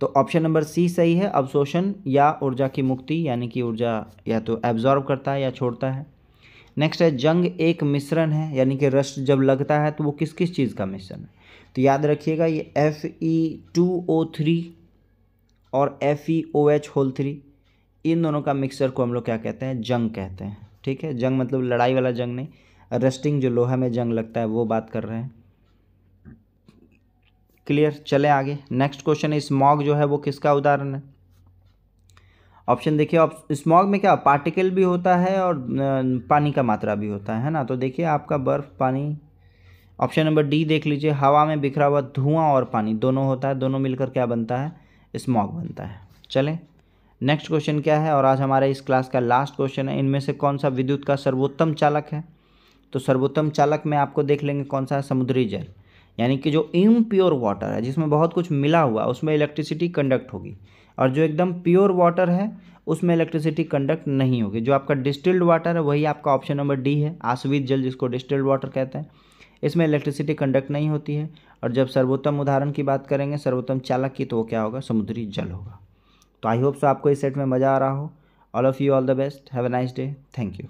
तो ऑप्शन नंबर सी सही है, अवशोषण या ऊर्जा की मुक्ति, यानी कि ऊर्जा या तो एब्जॉर्ब करता है या छोड़ता है। नेक्स्ट है, जंग एक मिश्रण है, यानी कि रस जब लगता है तो वो किस किस चीज़ का मिश्रण है। तो याद रखिएगा ये Fe2O3 और FeOH3, इन दोनों का मिक्सचर को हम लोग क्या कहते हैं, जंग कहते हैं। ठीक है, जंग मतलब लड़ाई वाला जंग नहीं, रस्टिंग जो लोहा में जंग लगता है वो बात कर रहे हैं। क्लियर, चले आगे। नेक्स्ट क्वेश्चन है, स्मॉग जो है वो किसका उदाहरण है। ऑप्शन देखिए, स्मॉग में क्या पार्टिकल भी होता है और पानी का मात्रा भी होता है ना। तो देखिए आपका बर्फ़, पानी, ऑप्शन नंबर डी देख लीजिए, हवा में बिखरा हुआ धुआं और पानी दोनों होता है, दोनों मिलकर क्या बनता है, स्मॉग बनता है। चलें, नेक्स्ट क्वेश्चन क्या है, और आज हमारे इस क्लास का लास्ट क्वेश्चन है, इनमें से कौन सा विद्युत का सर्वोत्तम चालक है। तो सर्वोत्तम चालक में आपको देख लेंगे कौन सा है, समुद्री जल, यानी कि जो इम्प्योर वाटर है जिसमें बहुत कुछ मिला हुआ उसमें इलेक्ट्रिसिटी कंडक्ट होगी, और जो एकदम प्योर वाटर है उसमें इलेक्ट्रिसिटी कंडक्ट नहीं होगी। जो आपका डिस्टिल्ड वाटर है वही आपका ऑप्शन नंबर डी है, आश्वित जल जिसको डिस्टिल्ड वाटर कहते हैं, इसमें इलेक्ट्रिसिटी कंडक्ट नहीं होती है। और जब सर्वोत्तम उदाहरण की बात करेंगे, सर्वोत्तम चालक की, तो वो क्या होगा, समुद्री जल होगा। तो आई होप सो आपको इस सेट में मज़ा आ रहा हो, all of you all the best, have a nice day, thank you.